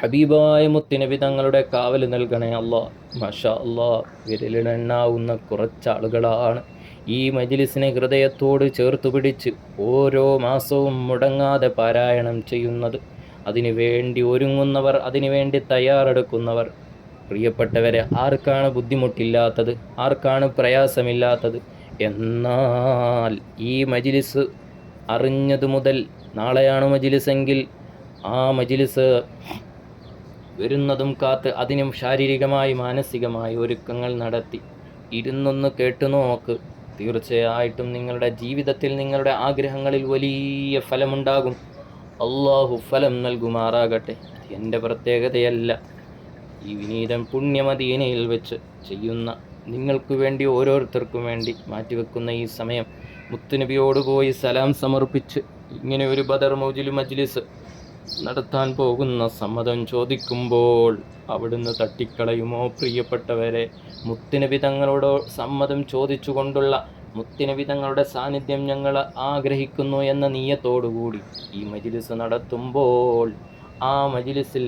ഹബീബായ മുത്തുനബി തങ്ങളുടെ കാവൽ നൽകണേ അല്ലാ. മാഷാ അല്ലാ, വിരലിലെണ്ണാവുന്ന കുറച്ചാളുകളാണ് ഈ മജ്ലിസിനെ ഹൃദയത്തോട് ചേർത്തു പിടിച്ച് ഓരോ മാസവും മുടങ്ങാതെ പാരായണം ചെയ്യുന്നത്. അതിനുവേണ്ടി ഒരുങ്ങുന്നവർ, അതിനുവേണ്ടി തയ്യാറെടുക്കുന്നവർ. പ്രിയപ്പെട്ടവരെ, ആർക്കാണ് ബുദ്ധിമുട്ടില്ലാത്തത്? ആർക്കാണ് പ്രയാസമില്ലാത്തത്? എന്നാൽ ഈ മജ്ലിസ് അറിഞ്ഞതു മുതൽ, നാളെയാണ് മജ്ലിസെങ്കിൽ ആ മജ്ലിസ് വരുന്നതും കാത്ത് അതിനും ശാരീരികമായി മാനസികമായി ഒരുക്കങ്ങൾ നടത്തി ഇരുന്നൊന്ന് കേട്ടു നോക്ക്. തീർച്ചയായിട്ടും നിങ്ങളുടെ ജീവിതത്തിൽ, നിങ്ങളുടെ ആഗ്രഹങ്ങളിൽ വലിയ ഫലമുണ്ടാകും. അള്ളാഹു ഫലം നൽകുമാറാകട്ടെ. എൻ്റെ പ്രത്യേകതയല്ല, ഈ വിനീതം പുണ്യമദീനയിൽ വെച്ച് ചെയ്യുന്ന നിങ്ങൾക്ക് വേണ്ടി, ഓരോരുത്തർക്കും വേണ്ടി മാറ്റിവെക്കുന്ന ഈ സമയം മുത്തുനബിയോട് പോയി സലാം സമർപ്പിച്ച് ഇങ്ങനെ ഒരു ബദർ മൗജിൽ മജ്ലിസ് നടത്താൻ പോകുന്ന സമ്മതം ചോദിക്കുമ്പോൾ അവിടുന്ന് തട്ടിക്കളയുമോ പ്രിയപ്പെട്ടവരെ? മുത്തുനബി തങ്ങളോട് സമ്മതം ചോദിച്ചുകൊണ്ടുള്ള മുത്തുനബി തങ്ങളുടെ സാന്നിധ്യം ഞങ്ങൾ ആഗ്രഹിക്കുന്നു എന്ന നിയ്യത്തോടുകൂടി ഈ മജ്‌ലിസ് നടത്തുമ്പോൾ ആ മജ്‌ലിസിൽ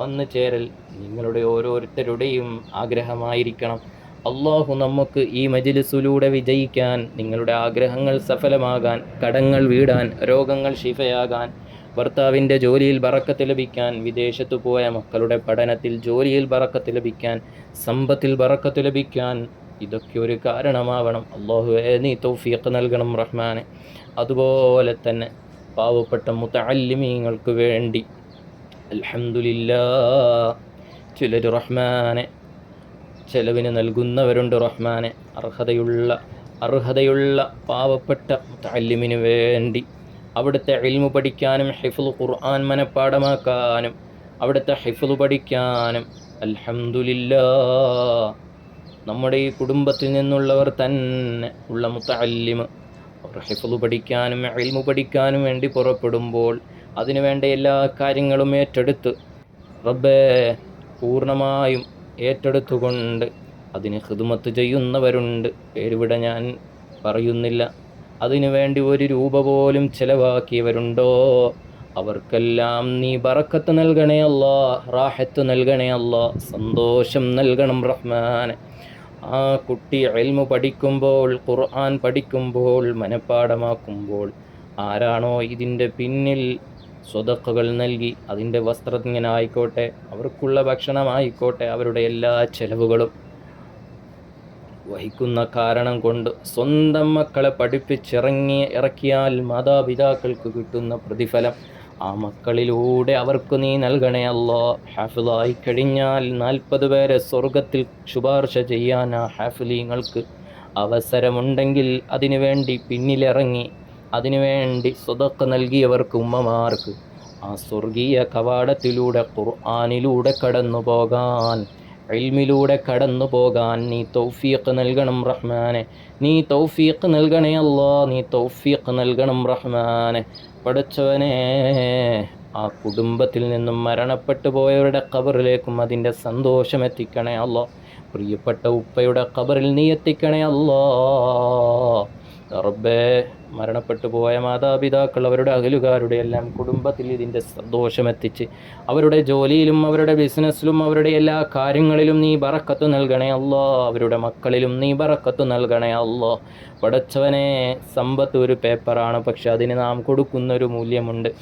വന്നു ചേരൽ നിങ്ങളുടെ ഓരോരുത്തരുടെയും ആഗ്രഹമായിരിക്കണം. അള്ളാഹു നമുക്ക് ഈ മജ്‌ലിസിലൂടെ വിജയിക്കാൻ, നിങ്ങളുടെ ആഗ്രഹങ്ങൾ സഫലമാകാൻ, കടങ്ങൾ വീടാൻ, രോഗങ്ങൾ ശിഫയാകാൻ, ഭർത്താവിൻ്റെ ജോലിയിൽ ബറക്കത്ത് ലഭിക്കാൻ, വിദേശത്തു പോയ മക്കളുടെ പഠനത്തിൽ ജോലിയിൽ ബറക്കത്ത് ലഭിക്കാൻ, സമ്പത്തിൽ ബറക്കത്ത് ലഭിക്കാൻ, ഇതൊക്കെ ഒരു കാരണമാവണം. അല്ലാഹുവേ നീ തൗഫീഖ് നൽകണം റഹ്മാനെ. അതുപോലെ തന്നെ പാവപ്പെട്ട മുതഅല്ലിമീങ്ങൾക്ക് വേണ്ടി അൽഹംദുലില്ലാഹ് ചിലർ റഹ്മാനെ ചെലവിന് നൽകുന്നവരുണ്ട് റഹ്മാനെ. അർഹതയുള്ള പാവപ്പെട്ട മുതഅല്ലിമിന് വേണ്ടി അവിടുത്തെ ഇൽമു പഠിക്കാനും ഹിഫ്ള് ഖുർആൻ മനഃപ്പാഠമാക്കാനും അവിടുത്തെ ഹിഫ്ള് പഠിക്കാനും അൽഹംദുലില്ലാഹ് നമ്മുടെ ഈ കുടുംബത്തിൽ നിന്നുള്ളവർ തന്നെ ഉള്ള മുതഅല്ലിം അവർ ഹിഫ്ള് പഠിക്കാനും ഇൽമു പഠിക്കാനും വേണ്ടി പുറപ്പെടുമ്പോൾ അതിനുവേണ്ട എല്ലാ കാര്യങ്ങളും ഏറ്റെടുത്ത് റബ്ബേ പൂർണ്ണമായും ഏറ്റെടുത്തുകൊണ്ട് അതിന് ഖിദ്മത്ത് ചെയ്യുന്നവരുണ്ട്. പേരുവിട ഞാൻ പറയുന്നില്ല. അതിനുവേണ്ടി ഒരു രൂപ പോലും ചെലവാക്കിയവരുണ്ടോ? അവർക്കെല്ലാം നീ ബറക്കത്ത് നൽകണേ അല്ലാ, റാഹത്ത് നൽകണേ അല്ലാ, സന്തോഷം നൽകണം റഹ്മാൻ. ആ കുട്ടി ഇൽമു പഠിക്കുമ്പോൾ, ഖുർആൻ പഠിക്കുമ്പോൾ, മനഃപ്പാഠമാക്കുമ്പോൾ ആരാണോ ഇതിൻ്റെ പിന്നിൽ സ്വതക്കകൾ നൽകി, അതിൻ്റെ വസ്ത്രത്തിനായിക്കോട്ടെ, അവർക്കുള്ള ഭക്ഷണമായിക്കോട്ടെ, അവരുടെ എല്ലാ ചെലവുകളും വഹിക്കുന്ന കാരണം കൊണ്ട് സ്വന്തം മക്കളെ ഇറക്കിയാൽ മാതാപിതാക്കൾക്ക് കിട്ടുന്ന പ്രതിഫലം ആ മക്കളിലൂടെ അവർക്ക് നീ നൽകണേ അല്ലാ. ഹാഫിളായി കഴിഞ്ഞാൽ 40 പേരെ സ്വർഗത്തിൽ ശുപാർശ ചെയ്യാൻ ആ ഹാഫിലീങ്ങൾക്ക് അവസരമുണ്ടെങ്കിൽ അതിനുവേണ്ടി പിന്നിലിറങ്ങി അതിനുവേണ്ടി സ്വതക്ക നൽകിയവർക്ക്, ഉമ്മമാർക്ക് ആ സ്വർഗീയ കവാടത്തിലൂടെ ഖുർആനിലൂടെ കടന്നു പോകാൻ, ഇൽമിലൂടെ കടന്നു പോകാൻ നീ തൗഫീഖ് നൽകണം റഹ്മാനെ. നീ തൗഫീഖ് നൽകണേ അല്ലാ, നീ തൗഫീഖ് നൽകണം റഹ്മാനെ. പടച്ചവനെ, ആ കുടുംബത്തിൽ നിന്നും മരണപ്പെട്ടു പോയവരുടെ ഖബറിലേക്കും അതിൻ്റെ സന്തോഷം എത്തിക്കണേ അല്ലാ. പ്രിയപ്പെട്ട ഉപ്പയുടെ ഖബറിൽ നീ എത്തിക്കണേ അല്ലാ. റബ്ബേ, മരണപ്പെട്ടു പോയ മാതാപിതാക്കൾ അവരുടെ അകലുകാരുടെ എല്ലാം കുടുംബത്തിൽ ഇതിൻ്റെ സന്തോഷമെത്തിച്ച് അവരുടെ ജോലിയിലും അവരുടെ ബിസിനസ്സിലും അവരുടെ എല്ലാ കാര്യങ്ങളിലും നീ ബറക്കത്ത് നൽകണേ അല്ലാ. അവരുടെ മക്കളിലും നീ ബറക്കത്ത് നൽകണേ അല്ലാ. പടച്ചവനെ, സമ്പത്ത് ഒരു പേപ്പറാണ്, പക്ഷെ അതിന് നാം കൊടുക്കുന്നൊരു മൂല്യമുണ്ട്.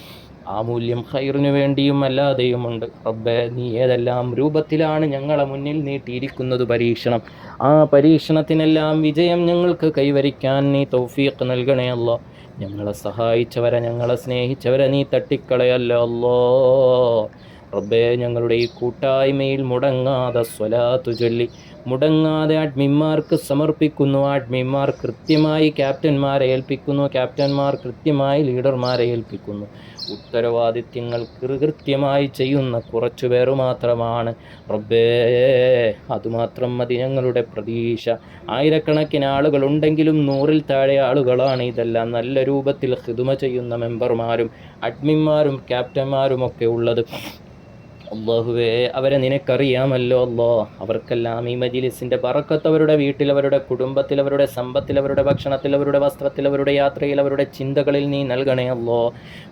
ആ മൂല്യം ഖൈറിനു വേണ്ടിയും അല്ലാതെയുമുണ്ട്. റബ്ബേ, നീ ഏതെല്ലാം രൂപത്തിലാണ് ഞങ്ങളെ മുന്നിൽ നീട്ടിയിരിക്കുന്നത് പരീക്ഷണം, ആ പരീക്ഷണത്തിനെല്ലാം വിജയം ഞങ്ങൾക്ക് കൈവരിക്കാൻ നീ തൗഫീഖ് നൽകണേ അല്ലാ. ഞങ്ങളെ സഹായിച്ചവരെ, ഞങ്ങളെ സ്നേഹിച്ചവരെ നീ തട്ടിക്കളയല്ലോ അല്ലാ. റബ്ബേ, ഞങ്ങളുടെ ഈ കൂട്ടായ്മയിൽ മുടങ്ങാതെ സ്വലാത്തു ചൊല്ലി മുടങ്ങാതെ അഡ്മിന്മാർക്ക് സമർപ്പിക്കുന്നു. അഡ്മിന്മാർ കൃത്യമായി ക്യാപ്റ്റന്മാരെ ഏൽപ്പിക്കുന്നു, ക്യാപ്റ്റന്മാർ കൃത്യമായി ലീഡർമാരെ ഏൽപ്പിക്കുന്നു. ഉത്തരവാദിത്യങ്ങൾ കൃത്യമായി ചെയ്യുന്ന കുറച്ചു പേർ മാത്രമാണ്. റബ്ബേ, അതുമാത്രം മതി ഞങ്ങളുടെ പ്രതീക്ഷ. ആയിരക്കണക്കിന് ആളുകളുണ്ടെങ്കിലും 100-ൽ താഴെ ആളുകളാണ് ഇതെല്ലാം നല്ല രൂപത്തിൽ ഖിദ്മ ചെയ്യുന്ന മെമ്പർമാരും അഡ്മിന്മാരും ക്യാപ്റ്റന്മാരും ഒക്കെ ഉള്ളത്. അല്ലാഹുവേ, അവരെ നിനക്കറിയാമല്ലോ അല്ലാ. അവർക്കെല്ലാം ഈ മജ്‌ലിസിൻ്റെ ബറക്കത്ത് അവരുടെ വീട്ടിൽ, അവരുടെ കുടുംബത്തിൽ, അവരുടെ സമ്പത്തിൽ, അവരുടെ ഭക്ഷണത്തിൽ, അവരുടെ വസ്ത്രത്തിൽ, അവരുടെ യാത്രയിൽ, അവരുടെ ചിന്തകളിൽ നീ നൽകണേ അല്ലാ.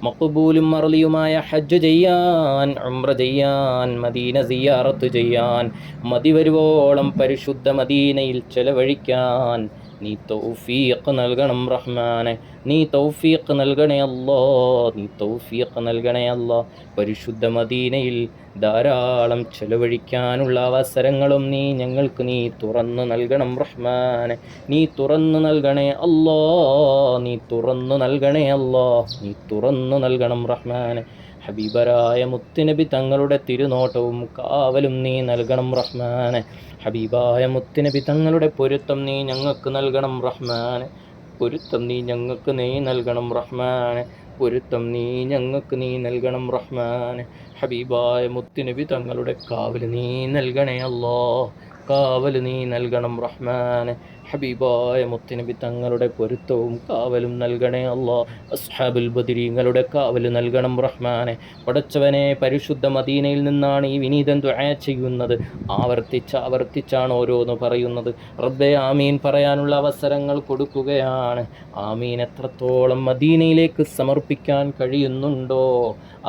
മഖ്ബൂലും മർളിയുമായ ഹജ്ജ് ചെയ്യാൻ, ഉംറ ചെയ്യാൻ, മദീന സിയാറത്ത് ചെയ്യാൻ, മതി വരുവോളം പരിശുദ്ധ മദീനയിൽ ചെലവഴിക്കാൻ നീ തൗഫീഖ് നൽകണം റഹ്മാനെ. നീ തൗഫീഖ് നൽകണേ അല്ലാ, നീ തൗഫീഖ് നൽകണേ അല്ലാ. പരിശുദ്ധ മദീനയിൽ ധാരാളം ചെലവഴിക്കാനുള്ള അവസരങ്ങളും നീ തുറന്നു നൽകണം റഹ്മാനെ. നീ തുറന്നു നൽകണേ അല്ലാ, നീ തുറന്നു നൽകണേ അല്ലാ, നീ തുറന്നു നൽകണം റഹ്മാനെ. ഹബീബരായ മുത്തുനബി തങ്ങളുടെ തിരുനോട്ടവും കാവലും നീ നൽകണം റഹ്മാനെ. ഹബീബായ മുത്തുനബി തങ്ങളുടെ പൊരുത്തം നീ ഞങ്ങൾക്ക് നൽകണം റഹ്മാനെ. പൊരുത്തം നീ ഞങ്ങൾക്ക് നൽകണം റഹ്മാനെ. പൊരുത്തം നീ ഞങ്ങൾക്ക് നൽകണം റഹ്മാനെ. ഹബീബായ മുത്തുനബി തങ്ങളുടെ കാവൽ നീ നൽകണേ അല്ലാ, കാവൽ നീ നൽകണം റഹ്മാനെ. ഹബീബായ മുത്തുനബി തങ്ങളുടെ പൊരുത്തവും കാവലും നൽകണേ അല്ലാ. അസ്ഹാബുൽ ബദരീങ്ങളുടെ കാവൽ നൽകണം റഹ്മാനെ. പടച്ചവനെ, പരിശുദ്ധ മദീനയിൽ നിന്നാണ് ഈ വിനീതൻ ദുആ ചെയ്യുന്നത്. ആവർത്തിച്ചാണ് ഓരോന്ന് പറയുന്നത്. റബ്ബേ ആമീൻ പറയാനുള്ള അവസരങ്ങൾ കൊടുക്കുകയാണ്. ആമീൻ എത്രത്തോളം മദീനയിലേക്ക് സമർപ്പിക്കാൻ കഴിയുന്നുണ്ടോ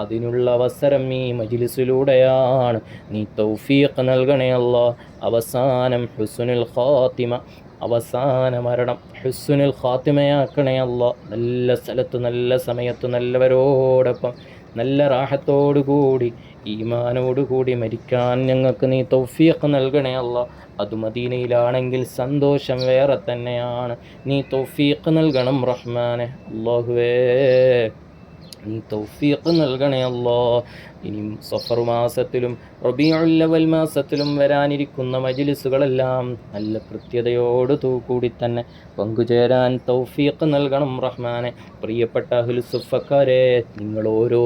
അതിനുള്ള അവസരം ഈ മജ്ലിസിലൂടെയാണ്. നീ തൗഫീഖ് നൽകണേ അല്ലാ. അവസാനം ഹുസ്നുൽ ഖാത്തിമ, അവസാന മരണം ഹുസ്നുൽ ഖാത്തിമയാക്കണേ അല്ലാ. നല്ല സ്ഥലത്ത്, നല്ല സമയത്ത്, നല്ലവരോടൊപ്പം, നല്ല റാഹത്തോടുകൂടി, ഈമാനോടുകൂടി മരിക്കാൻ ഞങ്ങൾക്ക് നീ തൗഫീഖ് നൽകണേ അല്ലാ. അത് മദീനയിലാണെങ്കിൽ സന്തോഷം വേറെ തന്നെയാണ്. നീ തൗഫീഖ് നൽകണം റഹ്മാനെ. അല്ലാഹുവേ, നീ തൗഫീഖ് നൽകണേ അല്ലാ. ഇനിയും സഫർ മാസത്തിലും റബീഉൽ അവൽ മാസത്തിലും വരാനിരിക്കുന്ന മജ്ലിസുകളെല്ലാം നല്ല കൃത്യതയോടുകൂടി തന്നെ പങ്കുചേരാൻ തൗഫീഖ് നൽകണം റഹ്മാനെ. പ്രിയപ്പെട്ട അഹ്ലുസുഫക്കാരെ, നിങ്ങൾ ഓരോ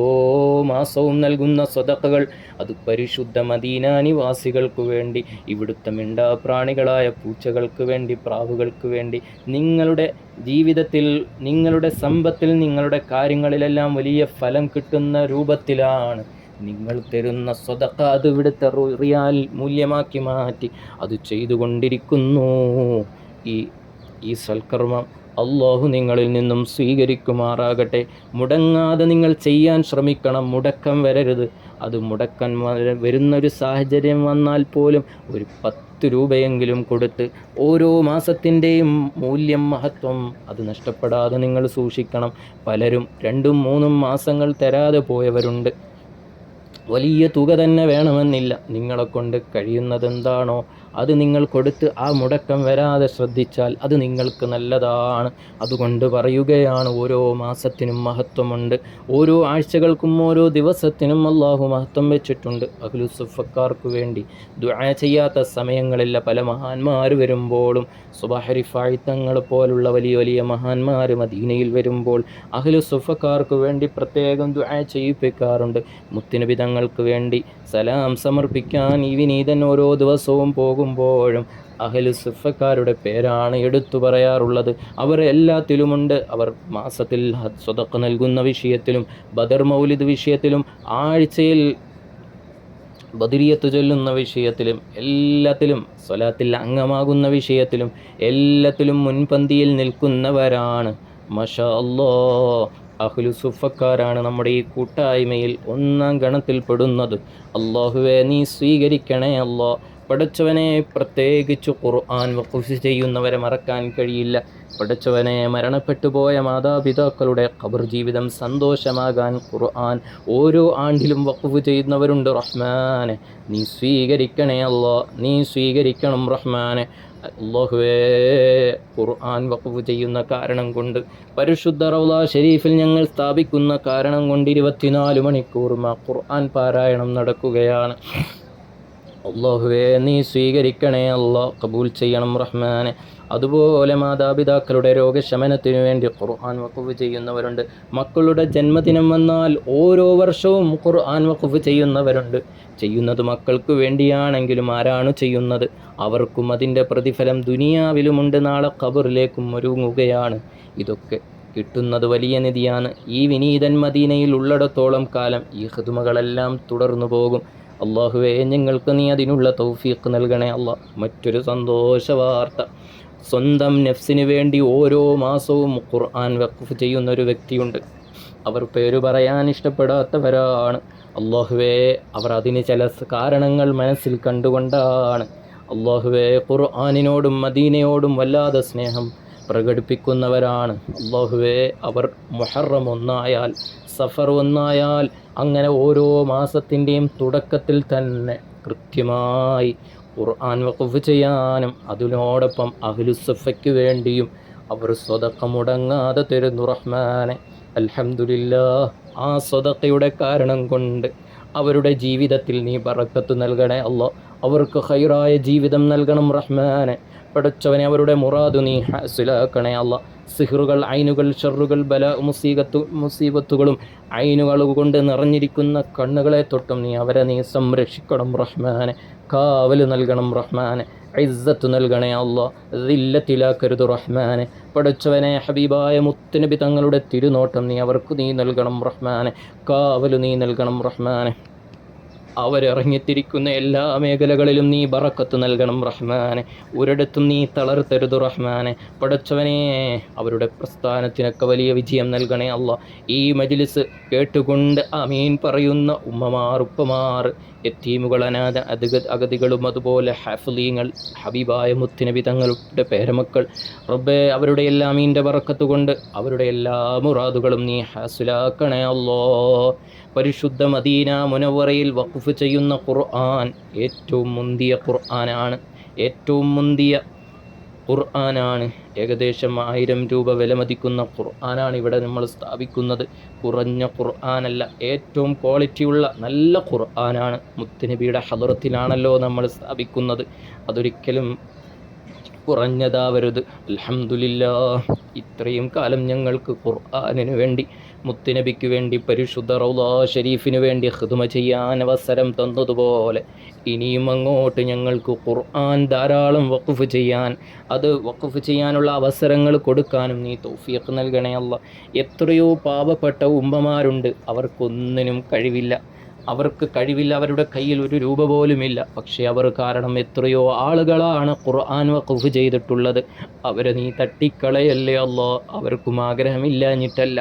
മാസവും നൽകുന്ന സ്വതഖകൾ അത് പരിശുദ്ധ മദീന നിവാസികൾക്ക് വേണ്ടി, ഇവിടുത്തെ മിണ്ടാപ്രാണികളായ പൂച്ചകൾക്ക് വേണ്ടി, പ്രാവുകൾക്ക് വേണ്ടി, നിങ്ങളുടെ ജീവിതത്തിൽ, നിങ്ങളുടെ സമ്പത്തിൽ, നിങ്ങളുടെ കാര്യങ്ങളിലെല്ലാം വലിയ ഫലം കിട്ടുന്ന രൂപത്തിലാണ് നിങ്ങൾ തരുന്ന സ്വതഖ. അത് ഇവിടുത്തെ റിയാൽ മൂല്യമാക്കി മാറ്റി അത് ചെയ്തുകൊണ്ടിരിക്കുന്നു. ഈ സൽക്കർമ്മം അള്ളാഹു നിങ്ങളിൽ നിന്നും സ്വീകരിക്കുമാറാകട്ടെ. മുടങ്ങാതെ നിങ്ങൾ ചെയ്യാൻ ശ്രമിക്കണം. മുടക്കം വരരുത്. അത് മുടക്കാൻ വരുന്നൊരു സാഹചര്യം വന്നാൽ പോലും ഒരു 10 രൂപയെങ്കിലും കൊടുത്ത് ഓരോ മാസത്തിൻ്റെയും മൂല്യം, മഹത്വം അത് നഷ്ടപ്പെടാതെ നിങ്ങൾ സൂക്ഷിക്കണം. പലരും 2-3 മാസങ്ങൾ തരാതെ പോയവരുണ്ട്. വലിയ തുക തന്നെ വേണമെന്നില്ല. നിങ്ങളെക്കൊണ്ട് കഴിയുന്നതെന്താണോ അത് നിങ്ങൾ കൊടുത്ത് ആ മുടക്കം വരാതെ ശ്രദ്ധിച്ചാൽ അത് നിങ്ങൾക്ക് നല്ലതാണ്. അതുകൊണ്ട് പറയുകയാണ്, ഓരോ മാസത്തിനും മഹത്വമുണ്ട്. ഓരോ ആഴ്ചകൾക്കും ഓരോ ദിവസത്തിനും അള്ളാഹു മഹത്വം വെച്ചിട്ടുണ്ട്. അഹ്ലുസുഫക്കാർക്ക് വേണ്ടി ദുആ ചെയ്യാത്ത സമയങ്ങളില്ല. പല മഹാന്മാർ വരുമ്പോഴും, സുബ്ഹ് റിഫായി തങ്ങൾ പോലുള്ള വലിയ വലിയ മഹാന്മാർ മദീനയിൽ വരുമ്പോൾ അഹ്ലുസുഫക്കാർക്ക് വേണ്ടി പ്രത്യേകം ദുആ ചെയ്യിപ്പിക്കാറുണ്ട്. മുത്തുനബി തങ്ങൾക്ക് വേണ്ടി സലാം സമർപ്പിക്കാൻ ഈ വിനീതൻ ഓരോ ദിവസവും പോകുമ്പോഴും അഹ്ലുസുഫക്കാരുടെ പേരാണ് എടുത്തു പറയാറുള്ളത്. അവർ എല്ലാത്തിലുമുണ്ട്. അവർ മാസത്തിൽ സ്വതഖ നൽകുന്ന വിഷയത്തിലും, ബദർ മൗലിദ് വിഷയത്തിലും, ആഴ്ചയിൽ ബദരിയത്ത് ചൊല്ലുന്ന വിഷയത്തിലും, എല്ലാത്തിലും, സ്വലാത്തിൽ അംഗമാകുന്ന വിഷയത്തിലും, എല്ലാത്തിലും മുൻപന്തിയിൽ നിൽക്കുന്നവരാണ്. മാഷാ അല്ലാഹ്. അഹ്ലുസുഫക്കാരാണ് നമ്മുടെ ഈ കൂട്ടായ്മയിൽ 1-ാം ഗണത്തിൽ പെടുന്നത്. അല്ലാഹുവേ, നീ സ്വീകരിക്കണേ അല്ലാ. പടച്ചവനെ, പ്രത്യേകിച്ച് ഖുർആൻ വഖഫ് ചെയ്യുന്നവരെ മറക്കാൻ കഴിയില്ല. പടച്ചവനെ, മരണപ്പെട്ടു പോയ മാതാപിതാക്കളുടെ ഖബർ ജീവിതം സന്തോഷമാകാൻ ഖുർആൻ ഓരോ ആണ്ടിലും വഖഫ് ചെയ്യുന്നവരുണ്ട്. റഹ്മാനെ, നീ സ്വീകരിക്കണേ അല്ലാ. നീ സ്വീകരിക്കണം റഹ്മാനെ. അല്ലാഹുവേ, ഖുർആൻ വഖഫ് ചെയ്യുന്ന കാരണം കൊണ്ട്, പരിശുദ്ധ റൗള ഷരീഫിൽ ഞങ്ങൾ സ്ഥാപിക്കുന്ന കാരണം കൊണ്ട് 24 മണിക്കൂറും ആ ഖുർആൻ പാരായണം നടക്കുകയാണ്. അല്ലാഹുവേ, നീ സ്വീകരിക്കണേ അല്ലാ. കബൂൽ ചെയ്യണം റഹ്മാനെ. അതുപോലെ മാതാപിതാക്കളുടെ രോഗശമനത്തിനു വേണ്ടി ഖുർആൻ വഖഫ് ചെയ്യുന്നവരുണ്ട്. മക്കളുടെ ജന്മദിനം വന്നാൽ ഓരോ വർഷവും ഖുർആൻ വഖഫ് ചെയ്യുന്നവരുണ്ട്. ചെയ്യുന്നത് മക്കൾക്ക് വേണ്ടിയാണെങ്കിലും ആരാണ് ചെയ്യുന്നത്? അവർക്കും അതിൻ്റെ പ്രതിഫലം ദുനിയാവിലുമുണ്ട്, നാളെ ഖബറിലേക്കും ഒരുങ്ങുകയാണ്. ഇതൊക്കെ കിട്ടുന്നത് വലിയ നിധിയാണ്. ഈ വിനീതൻ മദീനയിൽ ഉള്ളിടത്തോളം കാലം ഈ ഖിദ്മകളെല്ലാം തുടർന്നു പോകും. അല്ലാഹുവേ, ഞങ്ങൾക്ക് നീ അതിനുള്ള തൗഫീഖ് നൽകണേ അല്ലാ. മറ്റൊരു സന്തോഷ വാർത്ത, സ്വന്തം നഫ്സിന് വേണ്ടി ഓരോ മാസവും ഖുർആൻ വഖഫ് ചെയ്യുന്നൊരു വ്യക്തിയുണ്ട്. അവർ പേര് പറയാൻ ഇഷ്ടപ്പെടാത്തവരാണ്. അല്ലാഹുവേ, അവർ അതിന് ചില കാരണങ്ങൾ മനസ്സിൽ കണ്ടുകൊണ്ടാണ്. അല്ലാഹുവേ, ഖുർആനിനോടും മദീനയോടും വല്ലാതെ സ്നേഹം പ്രകടിപ്പിക്കുന്നവരാണ്. അല്ലാഹുവേ, അവർ മുഹറം 1 സഫർ 1 അങ്ങനെ ഓരോ മാസത്തിൻ്റെയും തുടക്കത്തിൽ തന്നെ കൃത്യമായി ഖുർആൻ വഖഫ് ചെയ്യാനും അതിനോടൊപ്പം അഹ്ലുസുഫയ്ക്ക് വേണ്ടിയും അവർ സ്വതഖ മുടങ്ങാതെ തരുന്നു റഹ്മാനെ. അൽഹംദുലില്ലാഹ്. ആ സ്വതഖയുടെ കാരണം കൊണ്ട് അവരുടെ ജീവിതത്തിൽ നീ ബറക്കത്ത് നൽകണേ അല്ലാഹ്. അവർക്ക് ഖൈറായ ജീവിതം നൽകണം റഹ്മാനെ. പടച്ചവനെ, അവരുടെ മുറാദ് നീ ഹാസിലാക്കണേ അല്ലാഹ്. സിഹ്റുകൾ, ഐനുകൾ, ഷർറുകൾ, മുസീബത്തുകളും ഐനുകൾ കൊണ്ട് നിറഞ്ഞിരിക്കുന്ന കണ്ണുകളെ തൊട്ടും അവരെ നീ സംരക്ഷിക്കണം റഹ്മാനെ. കാവൽ നൽകണം റഹ്മാനെ. ഇസ്സത്ത് നൽകണേ അല്ലാ, ദില്ലത്തിലാക്കരുത് റഹ്മാനെ. പടച്ചവനെ, ഹബീബായ മുത്തുനബി തങ്ങളുടെ തിരുനോട്ടം നീ നൽകണം റഹ്മാനെ. കാവല് നീ നൽകണം റഹ്മാനെ. അവരിറങ്ങിത്തിരിക്കുന്ന എല്ലാ മേഖലകളിലും നീ ബറക്കത്ത് നൽകണം റഹ്മാനെ. ഒരിടത്തും നീ തളർത്തരുത് റഹ്മാനെ. പടച്ചവനെ, അവരുടെ പ്രസ്ഥാനത്തിനൊക്കെ വലിയ വിജയം നൽകണേ അല്ലാ. ഈ മജ്ലിസ് കേട്ടുകൊണ്ട് ആമീൻ പറയുന്ന ഉമ്മമാർ, ഉപ്പമാർ, യത്തീമുകൾ, അനാഥ അഗതികളും അതുപോലെ ഹാഫിളീങ്ങൾ, ഹബീബായ മുത്തുനബി തങ്ങളുടെ പേരമക്കൾ, റബ്ബേ, അവരുടെ എല്ലാ ആമീൻ്റെ ബറക്കത്ത് കൊണ്ട് അവരുടെ എല്ലാ മുറാദുകളും നീ ഹാസിലാക്കണേ അല്ലാ. പരിശുദ്ധ മദീന മുനവ്വറയിൽ വഖഫ് ചെയ്യുന്ന ഖുർആൻ ഏറ്റവും മുന്തിയ ഖുർആനാണ്, ഏറ്റവും മുന്തിയ ഖുർആനാണ്. ഏകദേശം 1000 രൂപ വിലമതിക്കുന്ന ഖുർആനാണ് ഇവിടെ നമ്മൾ സ്ഥാപിക്കുന്നത്. കുറഞ്ഞ ഖുർആനല്ല, ഏറ്റവും ക്വാളിറ്റിയുള്ള നല്ല ഖുർആനാണ്. മുത്തുനബിയുടെ ഹദറത്തിലാണല്ലോ നമ്മൾ സ്ഥാപിക്കുന്നത്. അതൊരിക്കലും കുറഞ്ഞതാവരുത്. അൽഹംദുലില്ലാഹ്, ഇത്രയും കാലം ഞങ്ങൾക്ക് ഖുർആനിനു വേണ്ടി, മുത്തുനബിക്ക് വേണ്ടി, പരിശുദ്ധ റൗള ഷരീഫിനു വേണ്ടി ഖിദ്മ ചെയ്യാൻ അവസരം തന്നതുപോലെ ഇനിയും അങ്ങോട്ട് ഞങ്ങൾക്ക് ഖുർആൻ ധാരാളം വഖഫ് ചെയ്യാൻ, അത് വഖഫ് ചെയ്യാനുള്ള അവസരങ്ങൾ കൊടുക്കാനും നീ തൗഫീഖ് നൽകണേ അല്ലാ. എത്രയോ പാവപ്പെട്ട ഉമ്മമാരുണ്ട്, അവർക്കൊന്നിനും കഴിവില്ല, അവരുടെ കയ്യിൽ 1 രൂപ പോലുമില്ല. പക്ഷേ അവർ കാരണം എത്രയോ ആളുകളാണ് ഖുർആൻ വഖഫ് ചെയ്തിട്ടുള്ളത്. അവരെ നീ തട്ടിക്കളയല്ലേ അല്ലാ. അവർക്കും ആഗ്രഹമില്ലാഞ്ഞിട്ടല്ല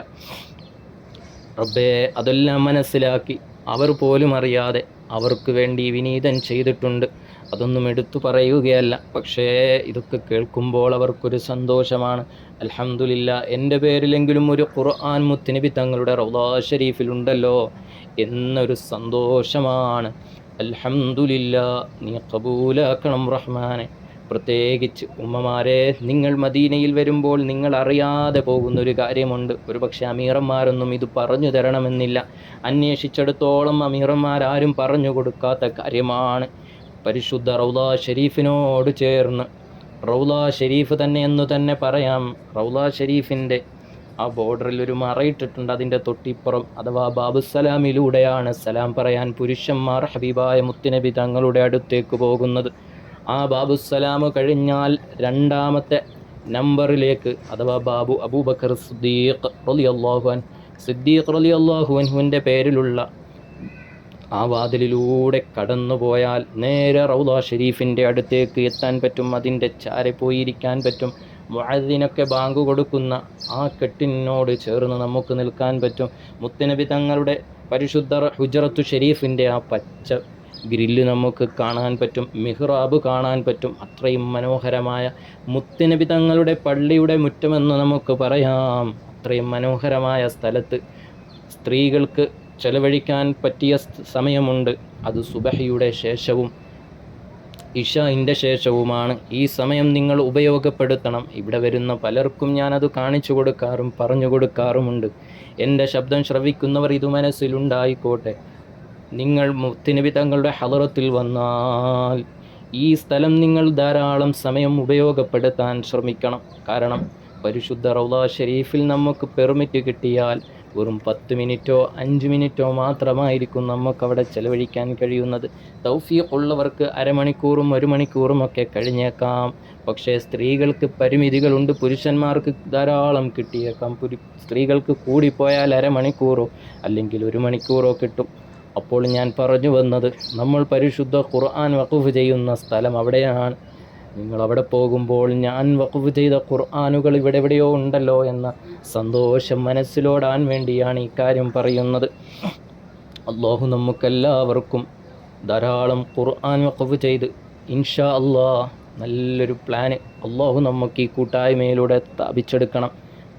റബ്ബേ, അതെല്ലാം മനസ്സിലാക്കി അവർ പോലും അറിയാതെ അവർക്ക് വേണ്ടി വിനീതൻ ചെയ്തിട്ടുണ്ട്. അതൊന്നും എടുത്തു പറയുകയല്ല, പക്ഷേ ഇതൊക്കെ കേൾക്കുമ്പോൾ അവർക്കൊരു സന്തോഷമാണ്. അൽഹംദുലില്ലാ, എൻ്റെ പേരിലെങ്കിലും ഒരു ഖുർആൻ മുത്തുനബി തങ്ങളുടെ റൗള ഷരീഫിലുണ്ടല്ലോ എന്നൊരു സന്തോഷമാണ്. അൽഹംദുലില്ലാ, നീ ഖബൂലാക്കണം റഹ്മാനെ. പ്രത്യേകിച്ച് ഉമ്മമാരെ, നിങ്ങൾ മദീനയിൽ വരുമ്പോൾ നിങ്ങൾ അറിയാതെ പോകുന്നൊരു കാര്യമുണ്ട്. ഒരുപക്ഷെ അമീറന്മാരൊന്നും ഇത് പറഞ്ഞു തരണമെന്നില്ല. അന്വേഷിച്ചിടത്തോളം അമീറന്മാരാരും പറഞ്ഞു കൊടുക്കാത്ത കാര്യമാണ്. പരിശുദ്ധ റൗള ഷരീഫിനോട് ചേർന്ന്, റൗള ഷരീഫ് തന്നെ എന്ന് തന്നെ പറയാം, റൗള ഷരീഫിൻ്റെ ആ ബോർഡറിൽ ഒരു മറയിട്ടിട്ടുണ്ട്. അതിൻ്റെ തൊട്ടിപ്പുറം അഥവാ ബാബുസലാമിലൂടെയാണ് സലാം പറയാൻ പുരുഷന്മാർ ഹബീബായ മുത്തുനബി തങ്ങളുടെ അടുത്തേക്ക് പോകുന്നത്. ആ ബാബുസലാം കഴിഞ്ഞാൽ 2ാമത്തെ നമ്പറിലേക്ക് അഥവാ ബാബു അബൂബക്കർ സിദ്ദീഖ് റളിയല്ലാഹു അൻഹുവിൻ്റെ പേരിലുള്ള ആ വാതിലിലൂടെ കടന്നു പോയാൽ നേരെ റൗള ഷരീഫിൻ്റെ അടുത്തേക്ക് എത്താൻ പറ്റും. അതിൻ്റെ ചാരെ പോയിരിക്കാൻ പറ്റും. മുഅദ്ദിനൊക്കെ ബാങ്ക് കൊടുക്കുന്ന ആ കെട്ടിനോട് ചേർന്ന് നമുക്ക് നിൽക്കാൻ പറ്റും. മുത്തുനബി തങ്ങളുടെ പരിശുദ്ധ ഹുജറത്തു ഷരീഫിൻ്റെ ആ പച്ച ഗ്രില്ല് നമുക്ക് കാണാൻ പറ്റും, മിഹ്റാബ് കാണാൻ പറ്റും. അത്രയും മനോഹരമായ മുത്തുനബി തങ്ങളുടെ പള്ളിയുടെ മുറ്റമെന്ന് നമുക്ക് പറയാം. അത്രയും മനോഹരമായ സ്ഥലത്ത് സ്ത്രീകൾക്ക് ചെലവഴിക്കാൻ പറ്റിയ സമയമുണ്ട്. അത് സുബഹിയുടെ ശേഷവും ഇശാഇൻ്റെ ശേഷവുമാണ്. ഈ സമയം നിങ്ങൾ ഉപയോഗപ്പെടുത്തണം. ഇവിടെ വരുന്ന പലർക്കും ഞാനത് കാണിച്ചു കൊടുക്കാറും പറഞ്ഞു കൊടുക്കാറുമുണ്ട്. എൻ്റെ ശബ്ദം ശ്രവിക്കുന്നവർ ഇത് മനസ്സിലുണ്ടായിക്കോട്ടെ. നിങ്ങൾ മുത്തുനബി തങ്ങളുടെ ഹളറത്തിൽ വന്നാൽ ഈ സ്ഥലം നിങ്ങൾ ധാരാളം സമയം ഉപയോഗപ്പെടുത്താൻ ശ്രമിക്കണം. കാരണം പരിശുദ്ധ റൗള ഷരീഫിൽ നമുക്ക് പെർമിറ്റ് കിട്ടിയാൽ വെറും 10 മിനിറ്റോ 5 മിനിറ്റോ മാത്രമായിരിക്കും നമുക്കവിടെ ചെലവഴിക്കാൻ കഴിയുന്നത്. തൗഫീഖ് ഉള്ളവർക്ക് അരമണിക്കൂറും 1 മണിക്കൂറും ഒക്കെ കഴിഞ്ഞേക്കാം. പക്ഷേ സ്ത്രീകൾക്ക് പരിമിതികളുണ്ട്, പുരുഷന്മാർക്ക് ധാരാളം കിട്ടിയേക്കാം. സ്ത്രീകൾക്ക് കൂടിപ്പോയാൽ അരമണിക്കൂറോ അല്ലെങ്കിൽ 1 മണിക്കൂറോ കിട്ടും. അപ്പോൾ ഞാൻ പറഞ്ഞു വന്നത്, നമ്മൾ പരിശുദ്ധ ഖുർആൻ വഖഫ് ചെയ്യുന്ന സ്ഥലം അവിടെയാണ്. നിങ്ങളവിടെ പോകുമ്പോൾ ഞാൻ വഖഫ് ചെയ്ത ഖുർആനുകൾ ഇവിടെ എവിടെയോ ഉണ്ടല്ലോ എന്ന സന്തോഷം മനസ്സിലോടാൻ വേണ്ടിയാണ് ഈ കാര്യം പറയുന്നത്. അല്ലാഹു നമുക്കെല്ലാവർക്കും ധാരാളം ഖുർആൻ വഖഫ് ചെയ്ത് ഇൻഷാ അല്ലാഹ് നല്ലൊരു പ്ലാന് അല്ലാഹു നമുക്ക് ഈ കൂട്ടായ്മയിലൂടെ സ്ഥാപിച്ചെടുക്കണം.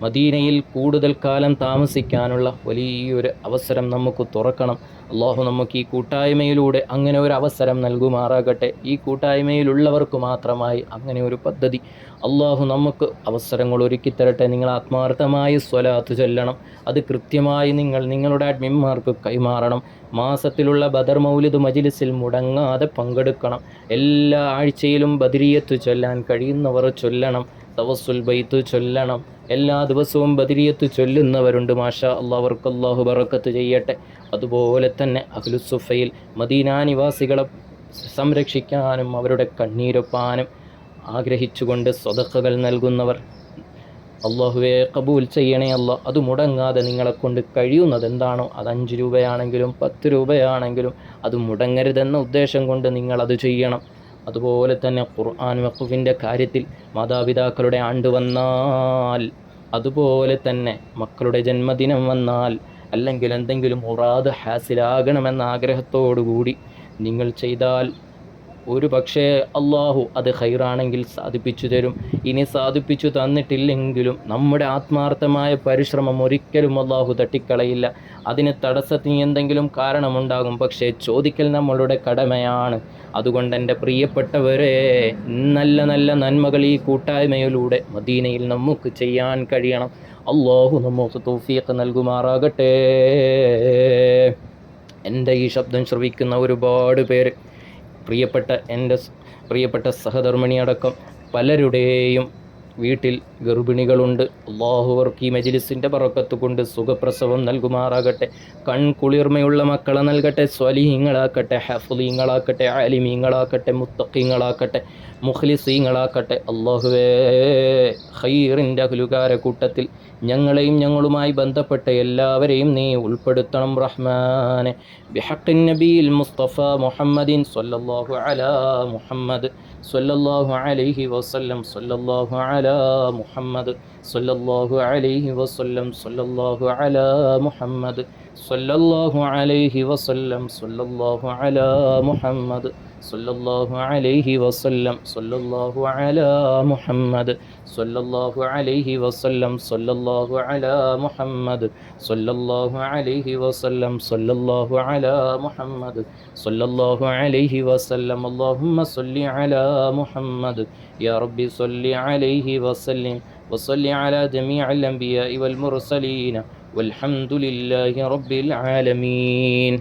മദീനയിൽ കൂടുതൽ കാലം താമസിക്കാനുള്ള വലിയൊരു അവസരം നമുക്ക് തുറക്കണം. അല്ലാഹു നമുക്ക് ഈ കൂട്ടായ്മയിലൂടെ അങ്ങനെ ഒരു അവസരം നൽകുമാറാകട്ടെ. ഈ കൂട്ടായ്മയിലുള്ളവർക്ക് മാത്രമായി അങ്ങനെ ഒരു പദ്ധതി അല്ലാഹു നമുക്ക് അവസരങ്ങൾ ഒരുക്കിത്തരട്ടെ. നിങ്ങൾ ആത്മാർത്ഥമായി സ്വലാത്ത് ചൊല്ലണം. അത് കൃത്യമായി നിങ്ങളുടെ അഡ്മിന്മാർക്ക് കൈമാറണം. മാസത്തിലുള്ള ബദർ മൗലിദ് മജ്ലിസിൽ മുടങ്ങാതെ പങ്കെടുക്കണം. എല്ലാ ആഴ്ചയിലും ബദരിയത്ത് ചൊല്ലാൻ കഴിയുന്നവർ ചൊല്ലണം. തവസ്സുൽ ബൈത്ത് ചൊല്ലണം. എല്ലാ ദിവസവും ബദരിയത്ത് ചൊല്ലുന്നവരുണ്ട്. മാഷാ അല്ലാഹ്, അവർക്ക് അല്ലാഹു ബറക്കത്ത് ചെയ്യട്ടെ. അതുപോലെ തന്നെ അഹ്ലുസുഫയിൽ മദീന നിവാസികളെ സംരക്ഷിക്കാനും അവരുടെ കണ്ണീരൊപ്പാനും ആഗ്രഹിച്ചുകൊണ്ട് സ്വതക്കകൾ നൽകുന്നവർ, അള്ളാഹുവെ കബൂൽ ചെയ്യണേ അല്ല. അത് മുടങ്ങാതെ നിങ്ങളെക്കൊണ്ട് കഴിയുന്നത് എന്താണോ, അത് 5 രൂപയാണെങ്കിലും 10 രൂപയാണെങ്കിലും അത് മുടങ്ങരുതെന്ന ഉദ്ദേശം കൊണ്ട് നിങ്ങളത് ചെയ്യണം. അതുപോലെ തന്നെ ഖുർആൻ വഖഫിൻ്റെ കാര്യത്തിൽ മാതാപിതാക്കളുടെ ആണ്ട് വന്നാൽ, അതുപോലെ തന്നെ മക്കളുടെ ജന്മദിനം വന്നാൽ, അല്ലെങ്കിൽ എന്തെങ്കിലും മുറാദ് ഹാസിലാകണമെന്ന ആഗ്രഹത്തോടുകൂടി നിങ്ങൾ ചെയ്താൽ ഒരു പക്ഷേ അള്ളാഹു അത് ഖൈറാണെങ്കിൽ സാധിപ്പിച്ചു തരും. ഇനി സാധിപ്പിച്ചു തന്നിട്ടില്ലെങ്കിലും നമ്മുടെ ആത്മാർത്ഥമായ പരിശ്രമം ഒരിക്കലും അള്ളാഹു തട്ടിക്കളയില്ല. അതിന് തടസ്സത്തിന് എന്തെങ്കിലും കാരണമുണ്ടാകും, പക്ഷേ ചോദിക്കൽ നമ്മളുടെ കടമയാണ്. അതുകൊണ്ട് എൻ്റെ പ്രിയപ്പെട്ടവരെ, നല്ല നല്ല നന്മകൾ ഈ കൂട്ടായ്മയിലൂടെ മദീനയിൽ നമുക്ക് ചെയ്യാൻ കഴിയണം. അള്ളാഹു നമുക്ക് തൗഫീഖ് നൽകുമാറാകട്ടെ. എൻ്റെ ഈ ശബ്ദം ശ്രവിക്കുന്ന ഒരുപാട് പേര്, എൻ്റെ പ്രിയപ്പെട്ട സഹധർമ്മിണിയടക്കം പലരുടെയും വീട്ടിൽ ഗർഭിണികളുണ്ട്. അള്ളാഹു അവർക്ക് ഈ മജ്ലിസിൻ്റെ ബറക്കത്ത് കൊണ്ട് സുഖപ്രസവം നൽകുമാറാകട്ടെ. കൺകുളിർമയുള്ള മക്കളെ നൽകട്ടെ. സ്വലീഹീങ്ങളാക്കട്ടെ, ഹഫ്ളീങ്ങളാക്കട്ടെ, ആലിമീങ്ങളാക്കട്ടെ, മുത്തഖീങ്ങളാക്കട്ടെ, മുഖ്ലിസീങ്ങളാക്കട്ടെ. അള്ളാഹുവേ, ഖൈറിൻ്റെ അഹ്ലുകാര കൂട്ടത്തിൽ ഞങ്ങളെയും ഞങ്ങളുമായി ബന്ധപ്പെട്ട എല്ലാവരെയും നീ ഉൾപ്പെടുത്തണം റഹ്മാനെ. ബിഹഖിൻ നബിയിൽ മുസ്തഫ മുഹമ്മദിൻ സ്വല്ലല്ലാഹു അലാ മുഹമ്മദ് സ്വല്ലല്ലാഹു അലൈഹി വസല്ലം സ്വല്ലല്ലാഹു അലാ മുഹമ്മദ് സ്വല്ലല്ലാഹു അലൈഹി വസല്ലം സ്വല്ലല്ലാഹു അലാ മുഹമ്മദ് സ്വല്ലല്ലാഹു അലൈഹി വസല്ലം സ്വല്ലല്ലാഹു അലാ മുഹമ്മദ് സ്വല്ലല്ലാഹു അലൈഹി വസല്ലം സ്വല്ലല്ലാഹു അലാ മുഹമ്മദ് സ്വല്ലല്ലാഹു അലൈഹി വസല്ലം സ്വല്ലല്ലാഹു അലാ മുഹമ്മദ് സ്വല്ലല്ലാഹു അലൈഹി വസല്ലം സ്വല്ലല്ലാഹു അലാ മുഹമ്മദ് സ്വല്ലല്ലാഹു അലൈഹി വസല്ലം. അല്ലാഹുമ്മ സ്വല്ലി അലാ മുഹമ്മദ് യാ റബ്ബി സ്വല്ലി അലൈഹി വസല്ലിം വസല്ലി അലാ ജമീഇൽ അംബിയാഇ വൽ മുർസലീൻ വൽഹംദുലില്ലാഹി റബ്ബിൽ ആലമീൻ.